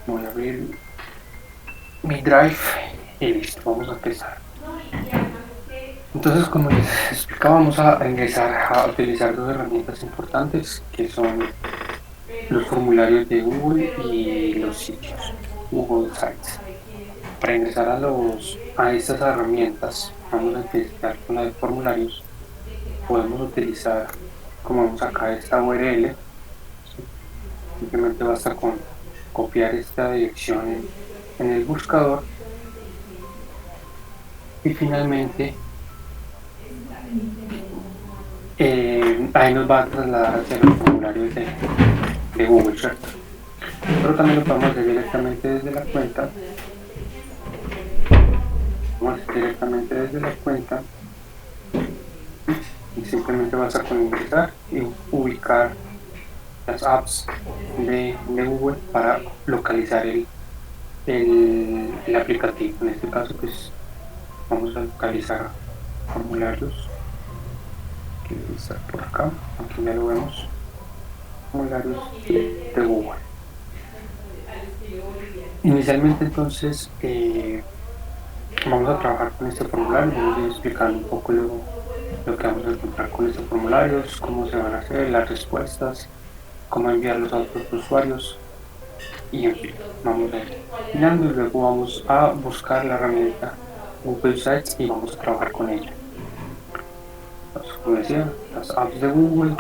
Voy a abrir mi Drive y listo, vamos a empezar. Entonces, como les explicaba, vamos a ingresar a utilizar dos herramientas importantes que son los formularios de Google y los sitios Google Sites. Para ingresar a estas herramientas, vamos a empezar con la de formularios. Podemos utilizar, como vemos acá, esta URL. Simplemente basta con copiar esta dirección en el buscador y finalmente ahí nos va a trasladar hacia los formularios de Google, ¿cierto? Pero también lo podemos hacer directamente desde la cuenta. Vamos a hacer directamente desde la cuenta y simplemente basta con ingresar y ubicar las apps de Google para localizar el aplicativo. En este caso, pues vamos a localizar formularios, que debe estar por acá. Aquí ya lo vemos, formularios de Google. Inicialmente, entonces, vamos a trabajar con este formulario. Vamos a ir explicando un poco lo que vamos a encontrar con estos formularios, cómo se van a hacer las respuestas, cómo enviarlos a otros usuarios y en fin, vamos a ir mirando y luego vamos a buscar la herramienta Google Sites y vamos a trabajar con ella. Entonces, como decía, las apps de Google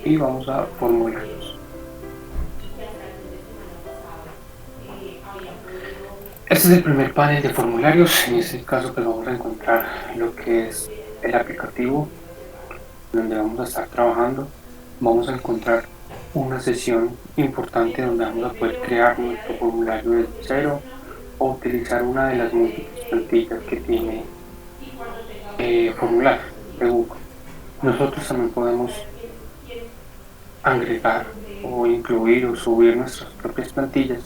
y vamos a formularios. Este es el primer panel de formularios. En este caso, pues vamos a encontrar lo que es el aplicativo donde vamos a estar trabajando. Vamos a encontrar una sesión importante donde vamos a poder crear nuestro formulario desde cero o utilizar una de las múltiples plantillas que tiene formulario de Google. Nosotros también podemos agregar o incluir o subir nuestras propias plantillas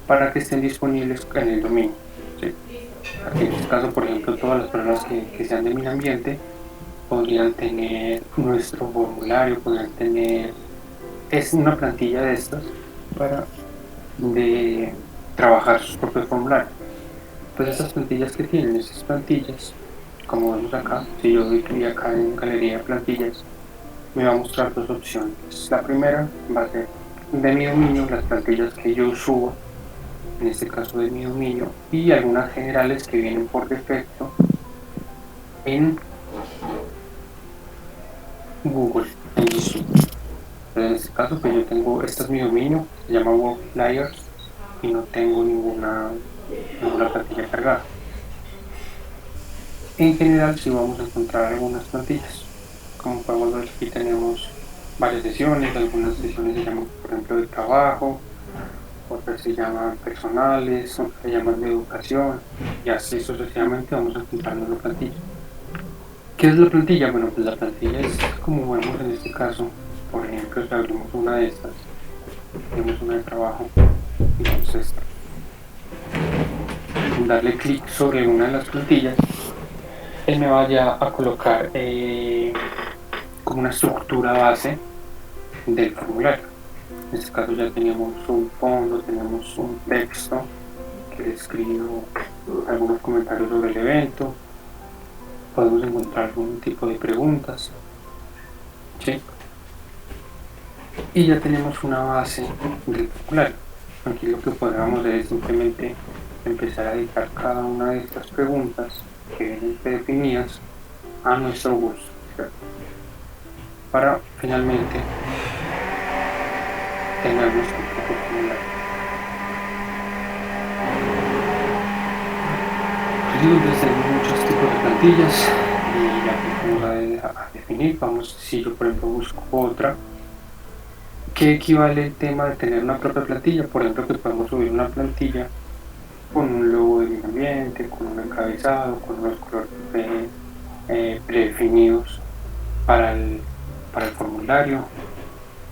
para que estén disponibles en el dominio, ¿sí? Aquí en este caso, por ejemplo, todas las personas que sean de mi ambiente podrían tener nuestro formulario, podrían tener, es una plantilla de estas para de trabajar sus propios formularios. Pues estas plantillas que tienen, estas plantillas, como vemos acá, si yo doy clic acá en galería de plantillas, me va a mostrar dos opciones. La primera va a ser de mi dominio, las plantillas que yo subo, en este caso de mi dominio, y algunas generales que vienen por defecto en Google, en G Suite. En este caso, pues yo tengo, este es mi dominio, se llama WordFlyers y no tengo ninguna plantilla cargada. En general, sí vamos a encontrar algunas plantillas. Como podemos ver, aquí tenemos varias sesiones, algunas sesiones se llaman, por ejemplo, de trabajo, otras se llaman personales, otras se llaman de educación, y así sucesivamente vamos a encontrar una plantilla. ¿Qué es la plantilla? Bueno, pues la plantilla es como vemos en este caso, por ejemplo, si abrimos una de estas, tenemos una de trabajo, entonces darle clic sobre una de las plantillas, él me vaya a colocar como una estructura base del formulario. En este caso ya tenemos un fondo, tenemos un texto que le escribo algunos comentarios sobre el evento, podemos encontrar algún tipo de preguntas, ¿sí? Y ya tenemos una base del formulario. Aquí lo que podríamos hacer es simplemente empezar a editar cada una de estas preguntas que vienen predefinidas a nuestro gusto, ¿cierto? Para finalmente tener nuestro propio formulario. Entonces tenemos muchos tipos de plantillas y ya que vamos a definir, vamos, si yo por ejemplo busco otra, ¿qué equivale el tema de tener una propia plantilla? Por ejemplo, que podemos subir una plantilla con un logo de medio ambiente, con un encabezado, con unos colores predefinidos para el formulario.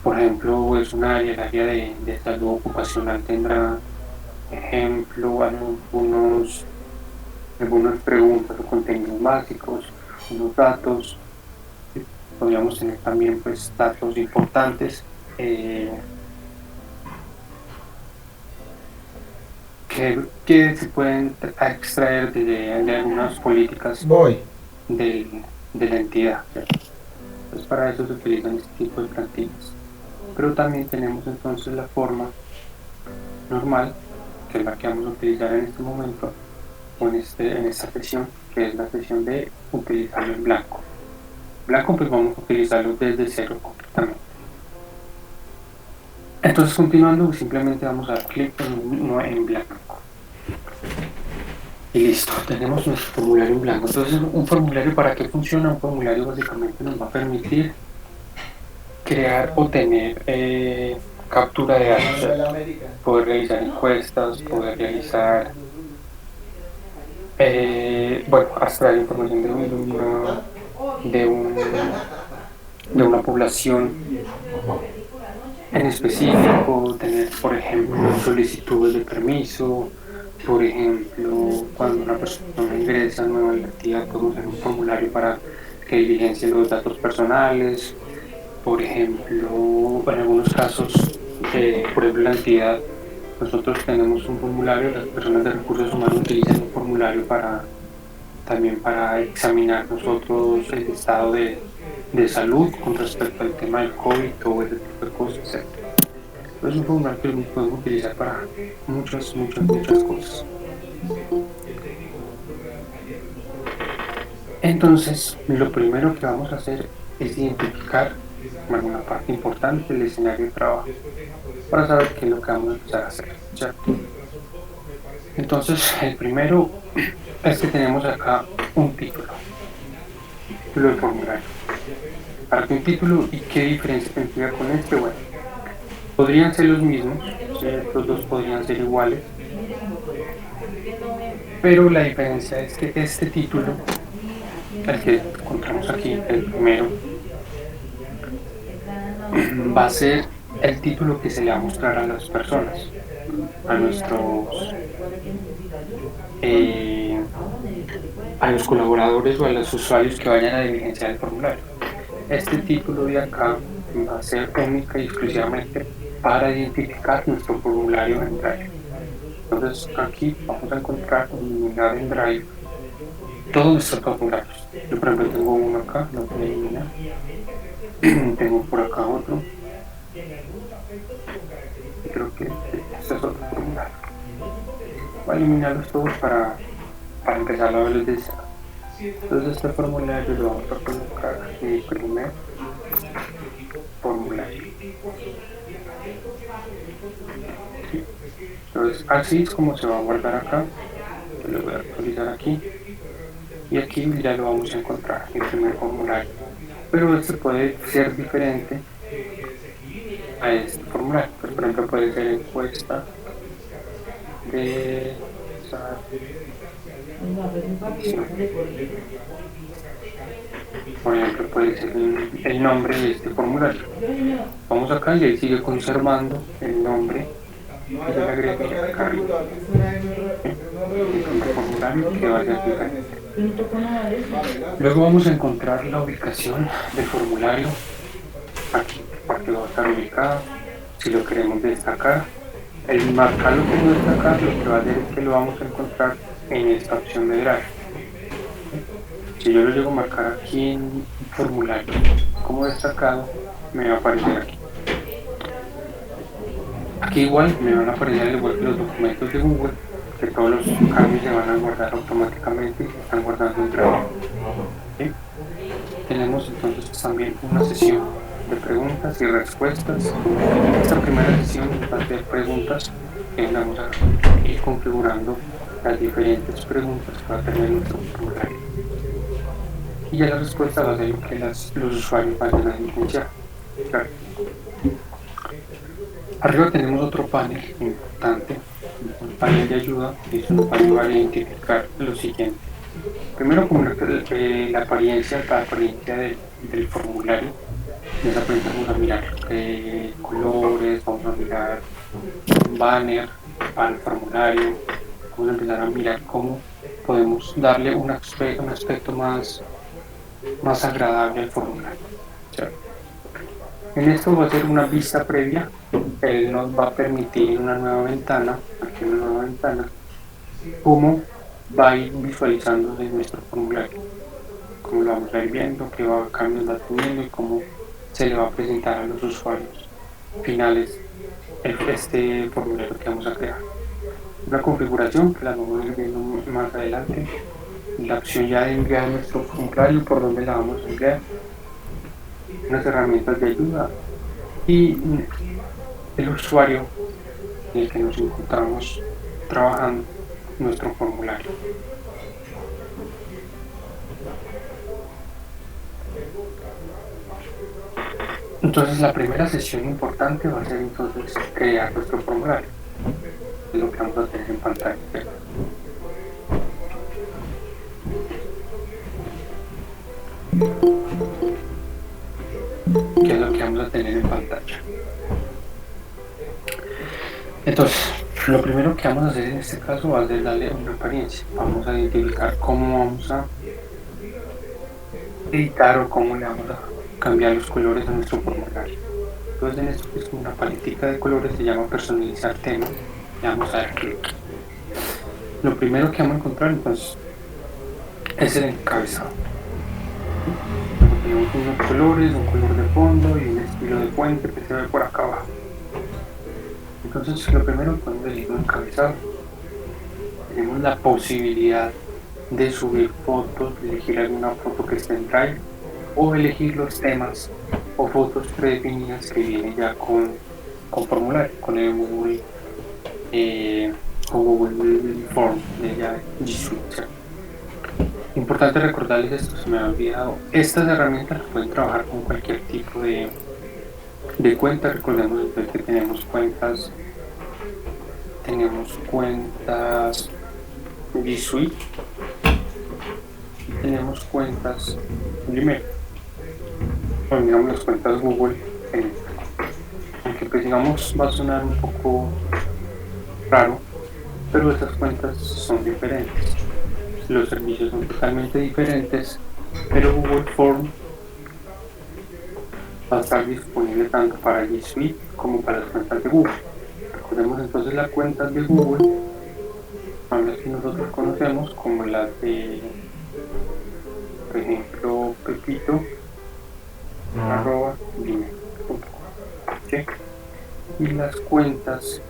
Por ejemplo, es un área, el área de salud ocupacional tendrá, ejemplo, algunas preguntas o contenidos básicos, unos datos. Podríamos tener también pues datos importantes, que se pueden extraer de algunas políticas Voy. del- de la entidad, ¿cierto? Entonces para eso se utilizan este tipo de plantillas. Pero también tenemos entonces la forma normal, que es la que vamos a utilizar en este momento, o en esta sesión, que es la sesión de utilizarlo en blanco. Blanco pues vamos a utilizarlo desde cero completamente. Entonces continuando, simplemente vamos a dar clic en blanco. Y listo, tenemos nuestro formulario en blanco. Entonces, un formulario, ¿para qué funciona? Un formulario básicamente nos va a permitir crear o tener captura de datos, ¿cierto? Poder realizar encuestas, poder realizar, bueno, extraer información de, un, de una población en específico, tener, por ejemplo, solicitudes de permiso. Por ejemplo, cuando una persona ingresa nueva en la actividad, podemos hacer un formulario para que diligencie los datos personales. Por ejemplo, en algunos casos, por ejemplo, la entidad, nosotros tenemos un formulario, las personas de recursos humanos utilizan un formulario también para examinar nosotros el estado de salud con respecto al tema del COVID o ese tipo de cosas, etc. Es un formulario que podemos utilizar para muchas cosas. Entonces, lo primero que vamos a hacer es identificar, bueno, una parte importante del escenario de trabajo para saber qué es lo que vamos a empezar a hacer, ¿cierto? Entonces, el primero es que tenemos acá un título del formulario. ¿Para qué un título y qué diferencia tendría con este? Bueno, podrían ser los mismos, estos dos podrían ser iguales, pero la diferencia es que este título, el que encontramos aquí, el primero, va a ser el título que se le va a mostrar a las personas, a nuestros, eh, a los colaboradores o a los usuarios que vayan a diligenciar el formulario. Este título de acá va a ser única y exclusivamente para identificar nuestro formulario en Drive. Entonces aquí vamos a encontrar eliminar en Drive todos nuestros formularios. Yo por ejemplo tengo uno acá, lo voy a eliminar. Tengo por acá otro y creo que este es otro formulario. Voy a eliminarlos todos para empezar a verlos desde acá. Entonces este formulario lo vamos a colocar en mi primer formulario. ¿Sí? Entonces así es como se va a guardar acá. Yo lo voy a actualizar aquí y aquí ya lo vamos a encontrar en el primer formulario. Pero este puede ser diferente a este formulario. Pues, por ejemplo, puede ser encuesta de satisfacción. Por ejemplo, puede ser el nombre de este formulario. Vamos acá y ahí sigue conservando el nombre y yo le agregué acá arriba. El primer formulario que va a ser diferente. Luego vamos a encontrar la ubicación del formulario aquí, porque va a estar ubicado. Si lo queremos destacar, el marcarlo como destacar lo que va a hacer es que lo vamos a encontrar en esta opción de Drive. Si yo lo llego a marcar aquí en formulario como destacado, me va a aparecer aquí. Aquí igual me van a aparecer, al igual que los documentos de Google, que todos los cambios se van a guardar automáticamente y se están guardando en Drive. ¿Sí? Tenemos entonces también una sesión de preguntas y respuestas. Esta primera sesión va a ser preguntas que vamos a ir configurando las diferentes preguntas que va a tener nuestro formulario. Y ya la respuesta va a ser lo que los usuarios vayan a enunciar. Claro. Arriba tenemos otro panel importante, un panel de ayuda, que es un panel para identificar lo siguiente. Primero, como la apariencia del formulario. Nos aprendemos a mirar colores, vamos a mirar un banner para el formulario, vamos a empezar a mirar cómo podemos darle un aspecto más agradable al formulario. ¿Cierto? En esto va a ser una vista previa, él nos va a permitir en una nueva ventana, en una nueva ventana, cómo va a ir visualizándose nuestro formulario, cómo lo vamos a ir viendo, qué cambios va teniendo y cómo se le va a presentar a los usuarios finales este formulario que vamos a crear. Una configuración que la vamos a ir viendo más adelante, la opción ya de enviar nuestro formulario, por dónde la vamos a enviar, unas herramientas de ayuda y el usuario en el que nos encontramos trabajando nuestro formulario. Entonces la primera sesión importante va a ser entonces crear nuestro formulario, es lo que vamos a tener en pantalla. ¿Qué es lo que vamos a tener en pantalla? Entonces, lo primero que vamos a hacer en este caso va a ser darle una apariencia. Vamos a identificar cómo vamos a editar o cómo le vamos a cambiar los colores a nuestro formulario. Entonces en esto es una paletica de colores, se llama personalizar tema. Le vamos a dar clic. Lo primero que vamos a encontrar entonces es el encabezado. Tenemos unos colores, un color de fondo y un estilo de puente que se ve por acá abajo. Entonces lo primero podemos elegir un encabezado. Tenemos la posibilidad de subir fotos, elegir alguna foto que esté en Drive o elegir los temas o fotos predefinidas que vienen ya con formulario, con el Google Form de ya G Suite. Importante recordarles esto, se me ha olvidado, estas herramientas pueden trabajar con cualquier tipo de cuenta. Recordemos entonces que tenemos cuentas G Suite, tenemos cuentas Gmail, o digamos las cuentas Google, aunque pues digamos va a sonar un poco raro, pero estas cuentas son diferentes, los servicios son totalmente diferentes, pero Google Form va a estar disponible tanto para G Suite como para las cuentas de Google. Recordemos entonces las cuentas de Google son las que nosotros conocemos como las de, por ejemplo, pepito@gmail.com, ¿sí? Y las cuentas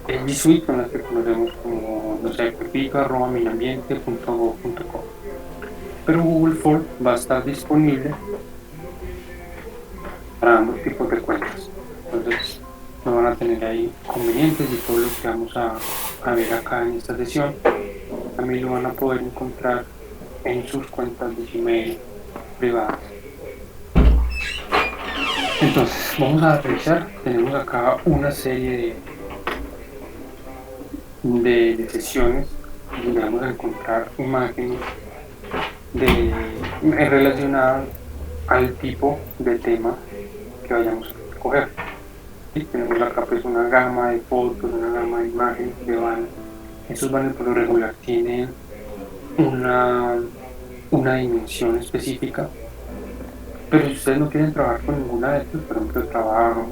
de G Suite son las que conocemos como, no sé, pepito@minambiente.gov.com. Pero Google Form va a estar disponible para ambos tipos de cuentas. Entonces no van a tener ahí convenientes, y todo lo que vamos a ver acá en esta sesión también lo van a poder encontrar en sus cuentas de Gmail privadas. Entonces vamos a revisar, tenemos acá una serie de sesiones donde vamos a encontrar imágenes relacionadas al tipo de tema que vayamos a escoger. Y tenemos acá pues una gama de fotos, una gama de imágenes, de banners. Estos banners por lo regular tienen una dimensión específica, pero si ustedes no quieren trabajar con ninguna de estas, por ejemplo trabajo,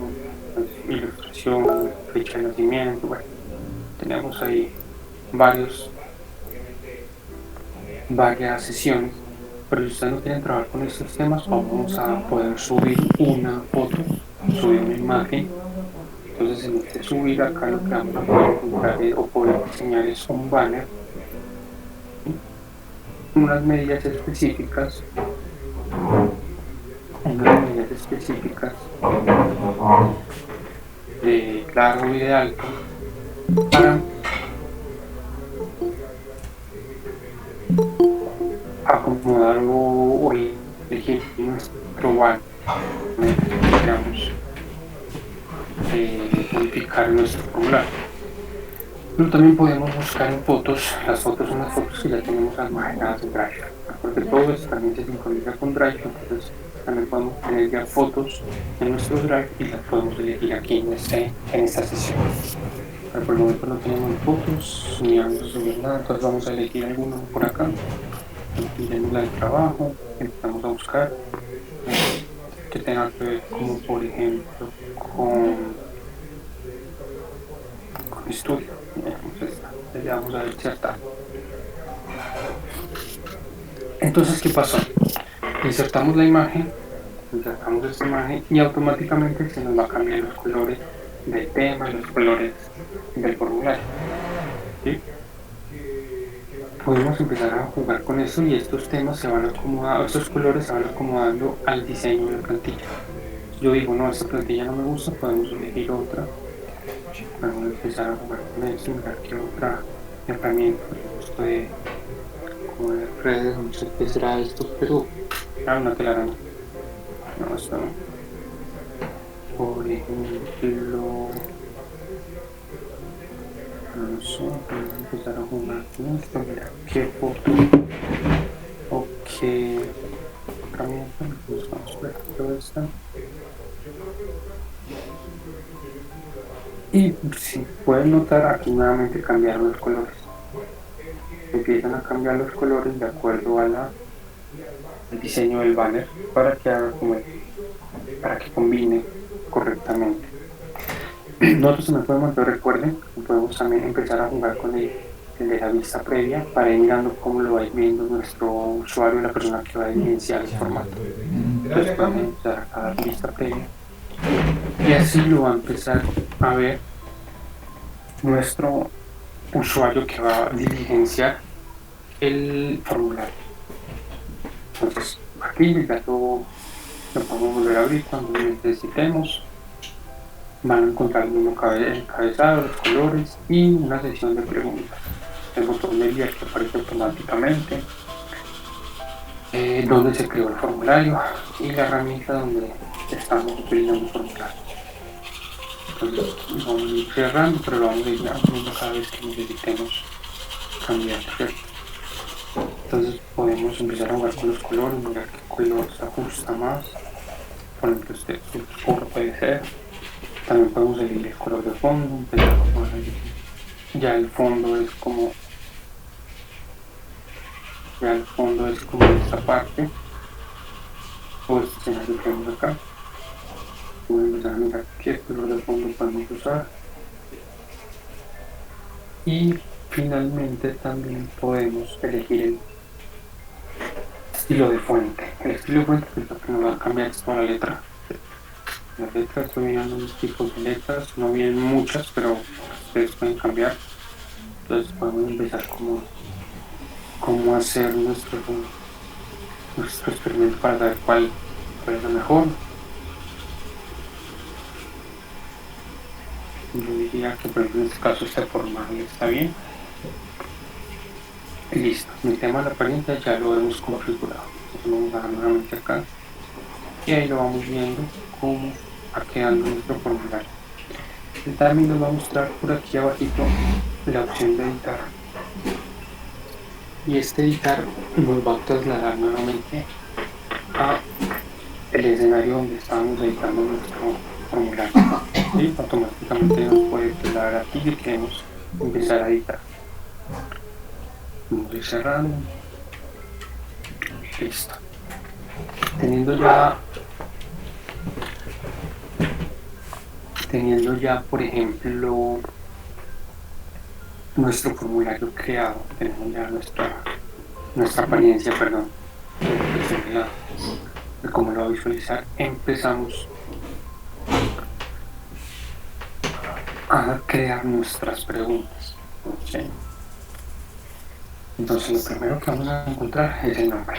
pues, ilustración, fecha de nacimiento, bueno, tenemos ahí varias sesiones. Pero si ustedes no quieren trabajar con estos temas, vamos a poder subir una foto, subir una imagen. Entonces en este subir acá lo que vamos a poder encontrar o poder diseñar es un banner, unas medidas específicas de largo y de alto para acomodar o elegir nuestro banner. Queramos modificar nuestro formulario. Pero también podemos buscar en fotos. Las fotos son las fotos que ya tenemos almacenadas en Drive, porque todo esto también se sincroniza con Drive. Entonces también podemos tener ya fotos en nuestro Drive y las podemos elegir aquí en esta sesión. Pero por el momento no tenemos fotos ni vamos a subir nada, entonces vamos a elegir alguno por acá. Tenemos la de trabajo, empezamos a buscar que tenga que ver como por ejemplo con estudio. Entonces le vamos a insertar. Entonces, ¿qué pasó? Insertamos la imagen, insertamos esta imagen y automáticamente se nos va a cambiar los colores del tema, los colores del formulario, ¿sí? Podemos empezar a jugar con eso y estos temas se van acomodando, estos colores se van acomodando al diseño de la plantilla. Yo digo, no, esta plantilla no me gusta, podemos elegir otra, podemos empezar a jugar con eso, mirar qué otra herramienta, esto de como de redes, no sé qué será esto, pero una telaraña, no, esto no. Por ejemplo, no sé, podemos empezar a jugar con esto, mira, qué foto o qué herramienta, buscamos por ejemplo esta. Y si pueden notar, aquí nuevamente cambiaron los colores. Empiezan a cambiar los colores de acuerdo a al diseño del banner para que haga para que combine correctamente. Nosotros también podemos, pero recuerden, podemos también empezar a jugar con el de la vista previa para ir mirando cómo lo va a ir viendo nuestro usuario, la persona que va a iniciar el formato. Entonces podemos empezar a dar vista previa y así lo va a empezar a ver nuestro usuario que va a diligenciar el formulario. Entonces aquí ya lo podemos volver a abrir cuando necesitemos. Van a encontrar el mismo encabezado, los colores y una sección de preguntas. El botón de guía que aparece automáticamente, donde se creó el formulario y la herramienta donde estamos utilizando el formulario. Entonces vamos a ir cerrando, pero lo vamos a ir abriendo cada vez que necesitemos cambiar, ¿cierto? Entonces podemos empezar a jugar con los colores, mirar qué color se ajusta más. Por ejemplo, este oscuro puede ser. También podemos elegir el color de fondo, empezar a jugar ahí. Ya el fondo es como esta parte o este escenario que vemos acá. Podemos empezar a mirar qué color de fondo podemos usar y finalmente también podemos elegir el estilo de fuente. El estilo de fuente es lo que nos va a cambiar toda la letra. Las letras, estoy mirando los tipos de letras, no vienen muchas, pero ustedes pueden cambiar. Entonces podemos empezar cómo hacer nuestro experimento para saber cuál es lo mejor. Yo diría que por ejemplo en este caso este formato está bien. Y listo, mi tema de la apariencia ya lo hemos configurado. Entonces vamos a dar nuevamente acá y ahí lo vamos viendo cómo va quedando nuestro formulario. También nos va a mostrar por aquí abajito la opción de editar. Y este editar nos va a trasladar nuevamente a el escenario donde estábamos editando nuestro formulario. ¿Sí? Automáticamente nos puede trasladar aquí y queremos empezar a editar. Vamos a ir cerrando. Listo. Teniendo ya por ejemplo nuestro formulario creado, tenemos ya nuestra apariencia, perdón, de cómo lo va a visualizar, empezamos a crear nuestras preguntas. ¿Sí? Entonces lo primero que vamos a encontrar es el nombre.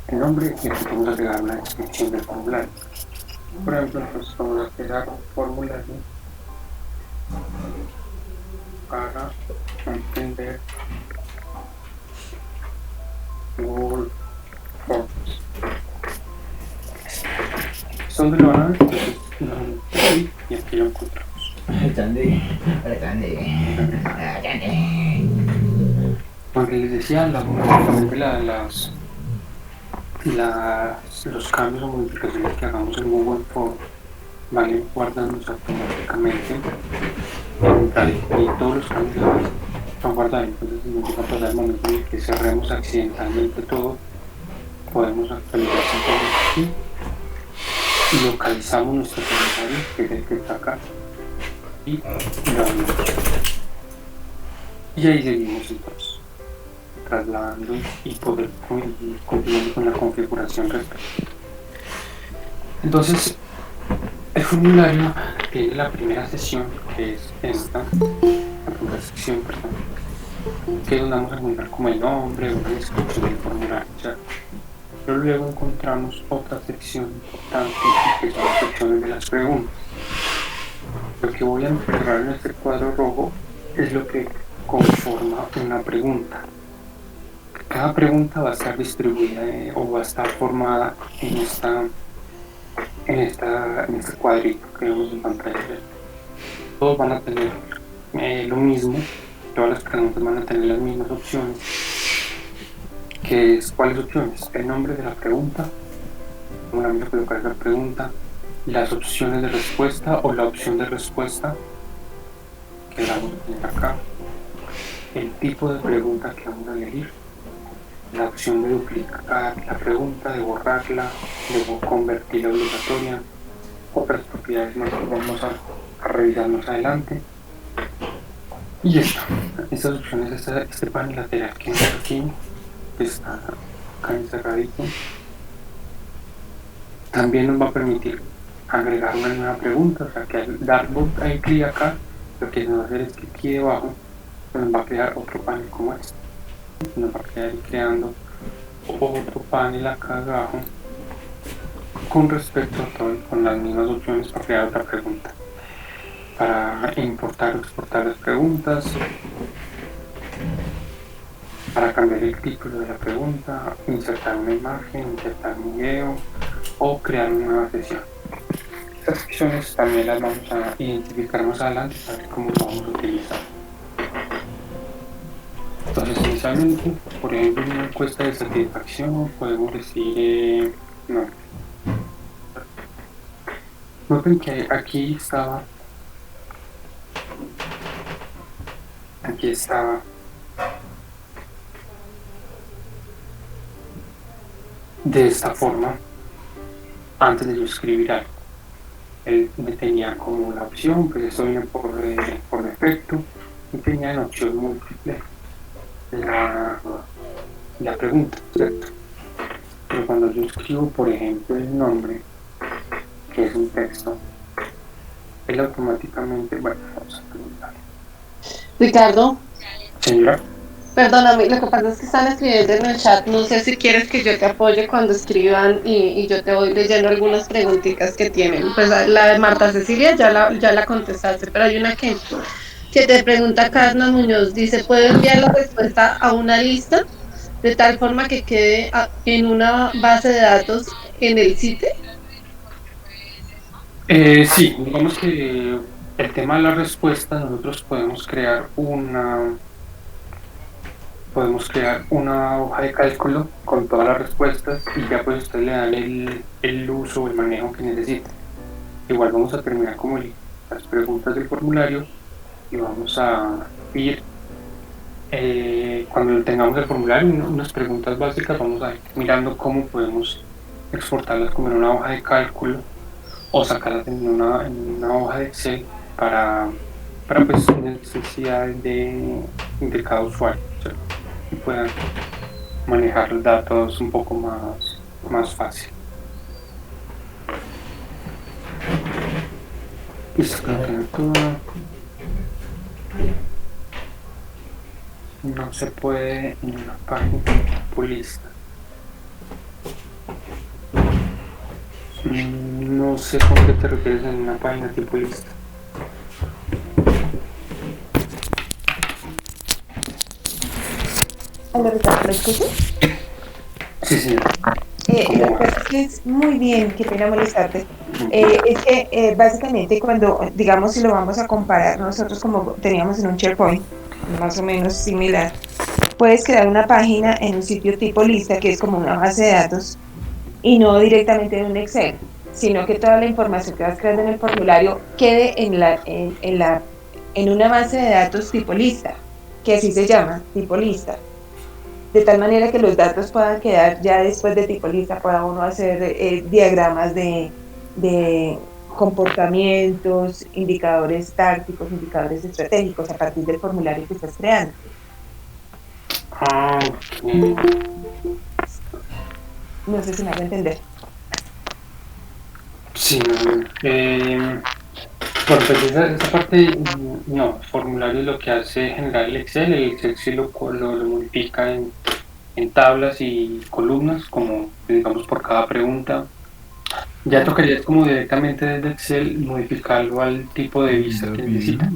El nombre, y aquí vamos a agregar una descripción del formulario. Por ejemplo, nosotros vamos a crear un formulario para entender Google Forms. ¿Dónde lo van a ver? Entonces, y aquí lo encontramos. Porque les decía, los cambios o modificaciones que hagamos en Google Forms van a ir guardándose automáticamente y todos los cambios van guardados. Entonces, si nos llega a pasar el momento en el que cerremos accidentalmente todo, podemos actualizar todo aquí localizamos nuestro formulario, que es el que está acá, y lo abrimos. Y ahí seguimos entonces trasladando y poder continuar con la configuración respectiva. Entonces, el formulario tiene la primera sesión, que es esta, la primera sección, perdón, que es donde vamos a encontrar como el nombre, una descripción del formulario, ¿cierto? Pero luego encontramos otra sección importante, que son las secciones de las preguntas. Lo que voy a encerrar en este cuadro rojo es lo que conforma una pregunta. Cada pregunta va a estar distribuida o va a estar formada en este cuadrito que vemos en pantalla. Todos van a tener lo mismo, todas las preguntas van a tener las mismas opciones. ¿Cuáles opciones? El nombre de la pregunta, como la misma colocar la pregunta, las opciones de respuesta o la opción de respuesta que vamos a tener acá, el tipo de pregunta que vamos a elegir, la opción de duplicar la pregunta, de borrarla, de convertirla obligatoria, otras propiedades más que vamos a revisar más adelante. Y estas opciones, este panel lateral que está aquí, que está acá encerradito, también nos va a permitir agregar una nueva pregunta, o sea que al dar clic acá, lo que nos va a hacer es que aquí debajo nos va a crear otro panel como este. Nos va a quedar creando otro panel acá abajo con respecto a todo, con las mismas opciones para crear otra pregunta, para importar o exportar las preguntas, para cambiar el título de la pregunta, insertar una imagen, insertar un video o crear una nueva sesión. Estas secciones también las vamos a identificar más adelante para ver cómo lo vamos a utilizar. Entonces, inicialmente, por ejemplo, en una encuesta de satisfacción podemos decir no. Noten que aquí estaba de esta forma antes de yo escribir algo. Él me tenía como la opción, pues eso viene por defecto, y tenía en opción múltiple la pregunta, ¿cierto? Pero cuando yo escribo, por ejemplo, el nombre, que es un texto, él automáticamente, bueno, vamos a preguntar. Ricardo, Señora. perdóname, lo que pasa es que están escribiendo en el chat, no sé si quieres que yo te apoye cuando escriban y yo te voy leyendo algunas preguntitas que tienen. Pues la de Marta Cecilia ya la contestaste, pero hay una que te pregunta Carlos Muñoz, dice, ¿puedo enviar la respuesta a una lista de tal forma que quede en una base de datos en el sitio? Sí, digamos que el tema de la respuesta, nosotros podemos crear una hoja de cálculo con todas las respuestas y ya pues ustedes le dan el uso o el manejo que necesiten. Igual vamos a terminar como las preguntas del formulario y vamos a ir, cuando tengamos el formulario, unas preguntas básicas, vamos a ir mirando cómo podemos exportarlas como en una hoja de cálculo o sacarlas en una hoja de Excel para pues necesidades de cada usuario, ¿cierto? Y puedan manejar los datos un poco más fácil. No se puede en una página tipo lista. No sé con qué te refieres en una página tipo lista. Hola Ricardo, ¿me escuchas? Sí, sí. Lo que pasa es que es muy bien, qué pena molestarte. Es que básicamente cuando, digamos, si lo vamos a comparar, nosotros como teníamos en un SharePoint, más o menos similar, puedes crear una página en un sitio tipo lista, que es como una base de datos, y no directamente en un Excel, sino que toda la información que vas creando en el formulario quede en una base de datos tipo lista, que así se llama, tipo lista. De tal manera que los datos puedan quedar ya después de tipo lista, pueda uno hacer diagramas de de comportamientos, indicadores tácticos, indicadores estratégicos a partir del formulario que estás creando. Ok. No sé si me hago entender. Sí, bueno, pues esa parte, no, el formulario es lo que hace generar el Excel sí lo modifica en tablas y columnas, como digamos por cada pregunta. Ya tocaría como directamente desde Excel modificarlo al tipo de vista que necesita.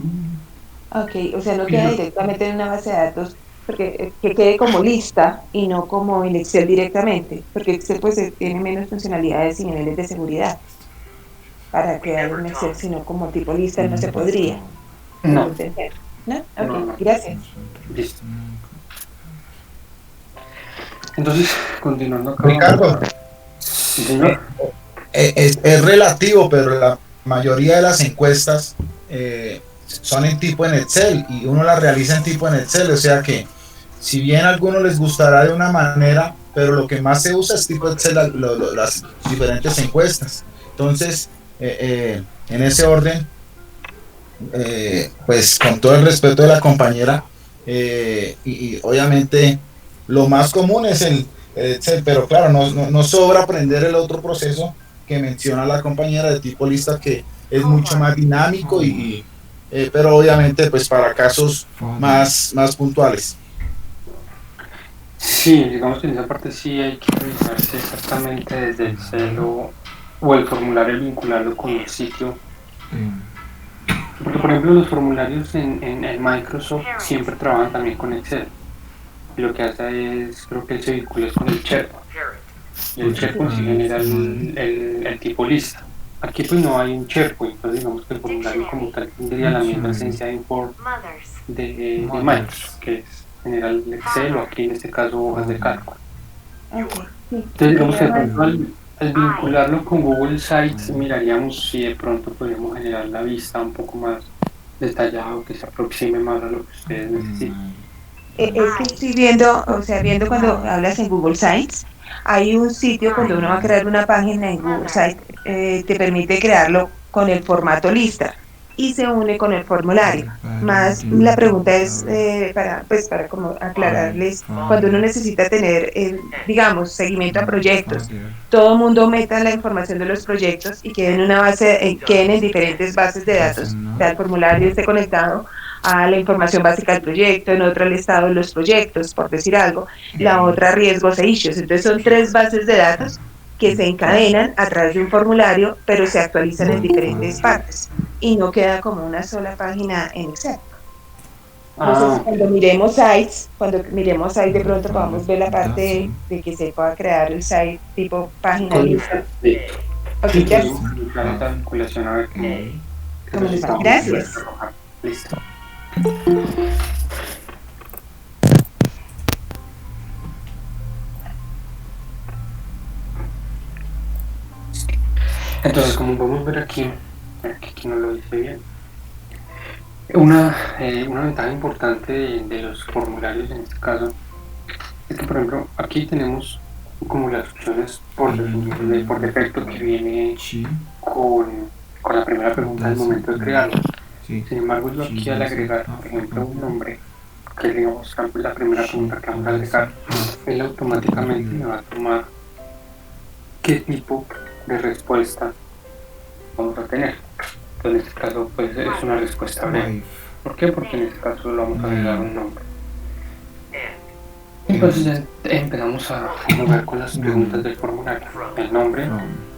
Ok, o sea, no queda directamente en una base de datos, porque que quede como lista y no como en Excel directamente, porque Excel pues tiene menos funcionalidades y niveles de seguridad para quedar en Excel, sino como tipo lista no se podría. Tengo No, entendido. ¿No? no, Ok, no. gracias. Listo. Entonces, continuando acá. Ricardo, Sí, señor. es relativo, pero la mayoría de las encuestas son en tipo en Excel y uno las realiza en tipo en Excel, o sea que si bien a algunos les gustará de una manera, pero lo que más se usa es tipo Excel, las diferentes encuestas. Entonces, en ese orden, pues con todo el respeto de la compañera, y obviamente lo más común es el Excel, pero claro, no sobra aprender el otro proceso que menciona la compañera de tipo lista, que es mucho más dinámico pero obviamente pues para casos más puntuales. Sí, digamos que en esa parte sí hay que revisarse exactamente desde el celo o el formulario vincularlo con el sitio. Porque, por ejemplo, los formularios en Microsoft siempre trabajan también con Excel. Y lo que hace es, creo que él se vincula con el SharePoint. Y el SharePoint sí genera el tipo lista. Aquí pues no hay un SharePoint, entonces digamos que el formulario como tal tendría la misma esencia de import de Microsoft, que es generar el Excel o aquí en este caso hojas de cálculo. Ok, sí. Entonces digamos que de Quería más. pronto al vincularlo con Google Sites miraríamos si de pronto podríamos generar la vista un poco más detallada o que se aproxime más a lo que ustedes necesitan. Es que estoy viendo, o sea, viendo cuando hablas en Google Sites, hay un sitio cuando uno va a crear una página en Google Sites, te permite crearlo con el formato lista y se une con el formulario. Más la pregunta es para como aclararles, cuando uno necesita tener, digamos, seguimiento a proyectos, todo el mundo meta la información de los proyectos y queden en una base, queden en diferentes bases de datos, o sea, el formulario esté conectado a la información básica del proyecto, en otra el estado de los proyectos, por decir algo, la otra riesgos e issues. Entonces son tres bases de datos que se encadenan a través de un formulario, pero se actualizan en diferentes partes y no queda como una sola página en Excel. No sé si Ah, cuando miremos sites de pronto podamos ver la parte de que se pueda crear el site tipo página lista. listo. Ok, Sí, gracias. podemos utilizar esta vinculación a ver qué ¿Cómo les va? resultado nos puede Gracias. arrojar. Listo. Entonces, como podemos ver aquí, aquí no lo dice bien. Una ventaja importante de los formularios en este caso es que, por ejemplo, aquí tenemos como las opciones por defecto que viene con la primera pregunta al momento de crearlo. Sin embargo, yo aquí al agregar, por ejemplo, un nombre, que es digamos la primera pregunta que vamos a agregar, él automáticamente me va a tomar qué tipo de respuesta vamos a tener. Entonces, en este caso, pues es una respuesta breve. ¿Por qué? Porque en este caso lo vamos a agregar un nombre. Entonces ya empezamos a jugar con las preguntas del formulario. El nombre,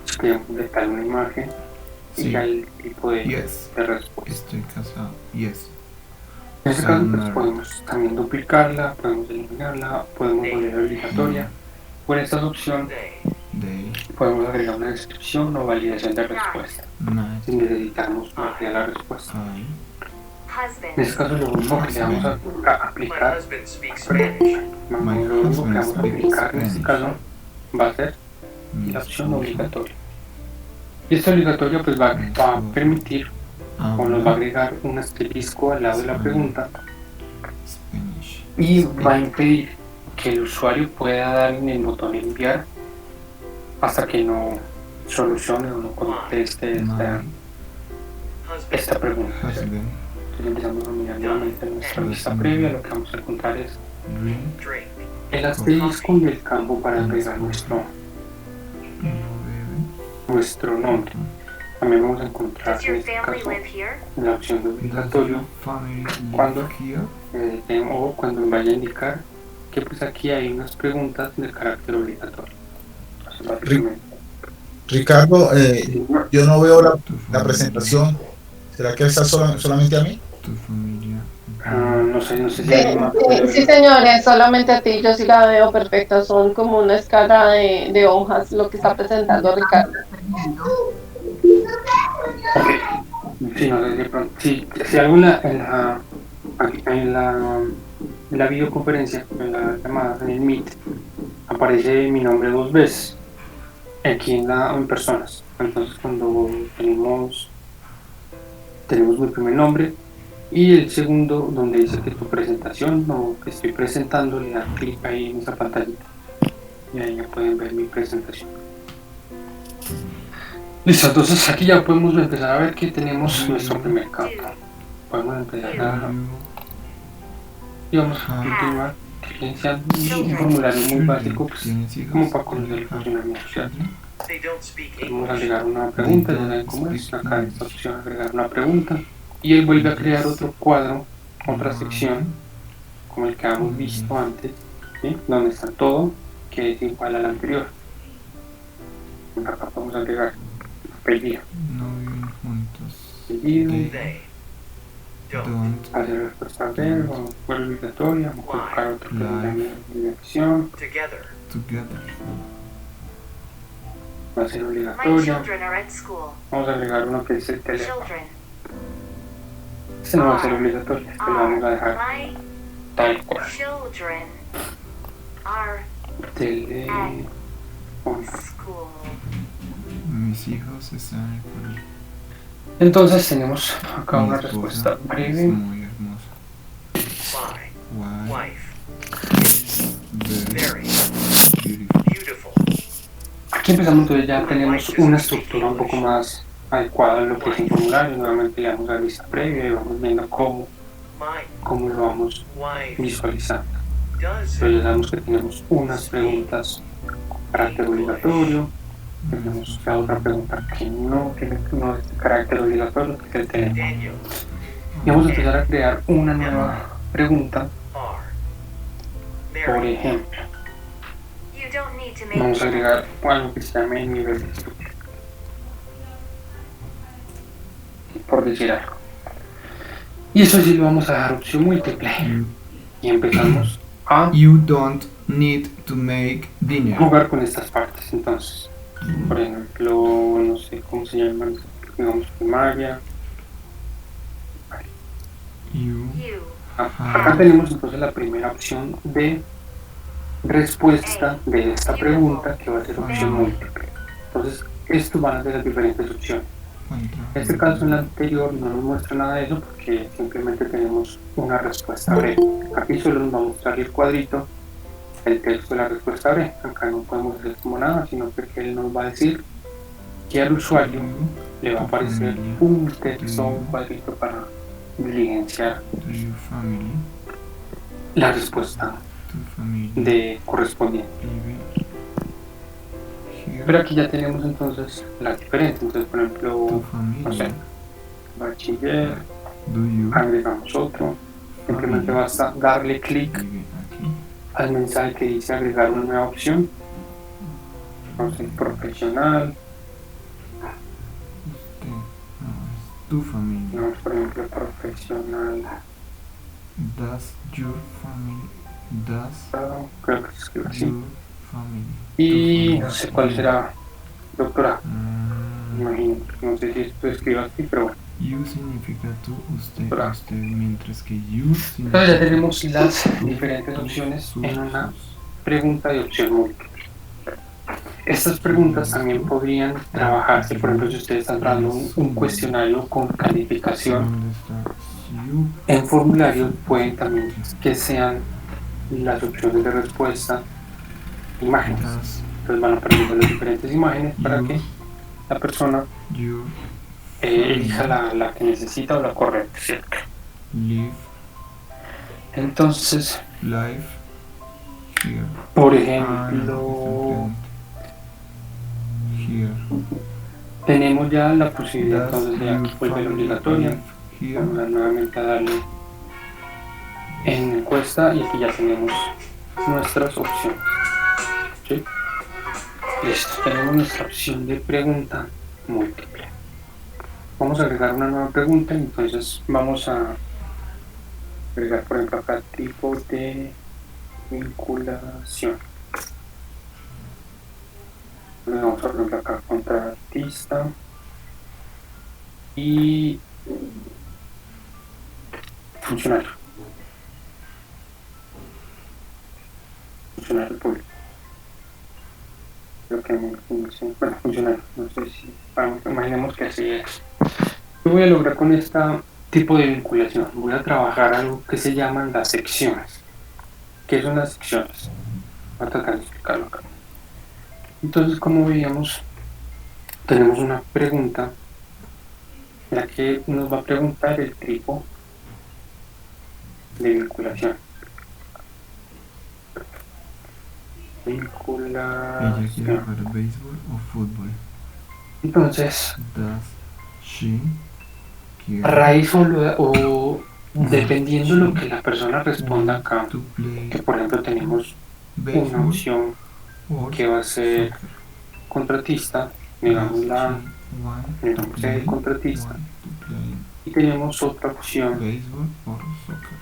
escribimos de tal una imagen y ya el tipo de respuesta. En este caso pues podemos también duplicarla, podemos eliminarla, podemos volver obligatoria. Por esta opción podemos agregar una descripción o validación de respuesta si necesitamos ampliar la respuesta. En este caso lo único que le vamos a aplicar, lo único que vamos a aplicar en este caso va a ser la opción obligatoria. Y esta obligatoria pues va a permitir o nos va a agregar un asterisco al lado de la pregunta y va a impedir que el usuario pueda dar en el botón enviar hasta que no solucione o no conteste esta pregunta. husband Entonces empezamos a mirar nuevamente nuestra vista previa. Lo que vamos a encontrar es drink el asterisco y el campo para agregar no bebe nuestro nombre. También vamos a encontrar Does en your este family caso live here? la opción de does obligatorio your family ¿Cuándo? live here? o cuando vaya a indicar que pues aquí hay unas preguntas de carácter obligatorio. Entonces, básicamente, Ricardo, yo no veo la Tu familia, presentación. ¿Será que está solamente a mí? tu familia no sé si Sí, alguien más sí, puede sí, ver. señores, solamente a ti, yo sí la veo perfecta, son como una escala de hojas lo que está presentando Ricardo. Sí, no sé si de pronto, si algo en la videoconferencia, en la llamada, en el Meet, aparece mi nombre 2 veces, aquí en personas. Entonces cuando tenemos mi primer nombre y el segundo donde dice que tu presentación o que estoy presentando, le dan clic ahí en esa pantallita y ahí ya pueden ver mi presentación. Listo, entonces aquí ya podemos empezar a ver que tenemos nuestro primer campo. Podemos empezar a y vamos a continuar iniciando un formulario muy básico pues, ¿Tienes hijos? como para conocer el funcionamiento, ¿cierto? They don't speak Vamos a English. agregar una pregunta, ya saben cómo es, acá en esta opción agregar una pregunta y él vuelve a crear otro cuadro, otra sección como el que habíamos visto antes, ¿sí? Donde está todo que es igual al anterior. Acá podemos agregar apellido, No viven juntos. apellido, They They don't. don't hacer respuesta B, o fue obligatoria, vamos a colocar otro que diga mi dirección, Together. together. va a ser My obligatoria, children are at school. vamos a agregar uno que es el teléfono, Children este no va a ser obligatorio, este lo vamos a dejar my tal cual, children are teléfono. school. Mis hijos están en el colegio. Entonces tenemos acá Mi una esposa respuesta es breve, muy hermosa. My Why? wife. Very Very beautiful. beautiful. aquí empezamos, entonces ya tenemos una estructura un poco más adecuada en lo que es un formulario. Nuevamente le damos la vista previa y vamos viendo cómo My lo vamos wife visualizando. does Entonces ya sabemos que tenemos unas preguntas con carácter obligatorio, tenemos la otra pregunta que no es de carácter obligatorio, que tenemos. Daniel Y vamos a empezar a crear una nueva pregunta, are por married. ejemplo, You don't need to make vamos a agregar algo que se llame nivel de estudio, por decir algo. Y eso sí lo vamos a dejar opción múltiple. Y empezamos a You don't need to make dinner. jugar con estas partes. Entonces, por ejemplo, no sé cómo se llama, digamos primaria. You you Acá tenemos entonces la primera opción de respuesta de esta pregunta, que va a ser opción múltiple. Entonces, estos van a ser las diferentes opciones. En este caso, en la anterior no nos muestra nada de eso porque simplemente tenemos una respuesta breve. Aquí solo nos va a mostrar el cuadrito, el texto de la respuesta breve. Acá no podemos hacer como nada, sino que él nos va a decir que al usuario le va a aparecer un texto, un cuadrito para diligenciar to your family. la respuesta Tu familia de correspondiente. vive here. Pero aquí ya tenemos entonces las diferentes. Entonces, por Tu ejemplo, no sé, familia. bachiller, Do you agregamos otro. Simplemente basta darle clic vive aquí? al mensaje que dice agregar una nueva opción. No sé, profesional, Usted, no, es tu familia. no, por ejemplo, profesional, Does your family, does creo que se escribe así. your family. Y no sé cuál será, doctora, Mm, imagino, no sé si esto escribe así, pero bueno. you significa tú, usted, Bra. usted, mientras que you Entonces ya significa tenemos las tú, diferentes tú, opciones sus, en una sus. pregunta de opción múltiple. Estas preguntas también podrían trabajarse, por ejemplo, si ustedes están dando un cuestionario con calificación ¿Dónde está you? en formulario, pueden también que sean las opciones de respuesta, imágenes. Does Entonces van a aparecer las diferentes imágenes para que la persona Your elija la que necesita o la correcta, ¿cierto? live Entonces, life here. por No, ejemplo, here. tenemos ya la posibilidad Does entonces de your aquí vuelve la family obligatoria. live here? Vamos a nuevamente a darle en encuesta y aquí ya tenemos nuestras opciones. ¿Sí? Listo, tenemos nuestra opción de pregunta múltiple. Vamos a agregar una nueva pregunta, entonces vamos a agregar por ejemplo acá tipo de vinculación. Le vamos a poner acá contratista y funcionario. Funcionario público. Creo que bueno, funcionario. No sé si imaginemos que así es. Yo voy a lograr con este tipo de vinculación. Voy a trabajar algo que se llaman las secciones. ¿Qué son las secciones? Voy a tratar de explicarlo acá. Entonces, como veíamos, tenemos una pregunta en la que nos va a preguntar el tipo de vinculación. Ella quiere Vinculación. jugar béisbol o fútbol. Entonces, Does she a care raíz o dependiendo de lo que la persona responda acá, to play que por ejemplo tenemos una baseball opción or que va a ser soccer? contratista, Does digamos she la want el to nombre play del contratista, baseball y tenemos otra opción or soccer?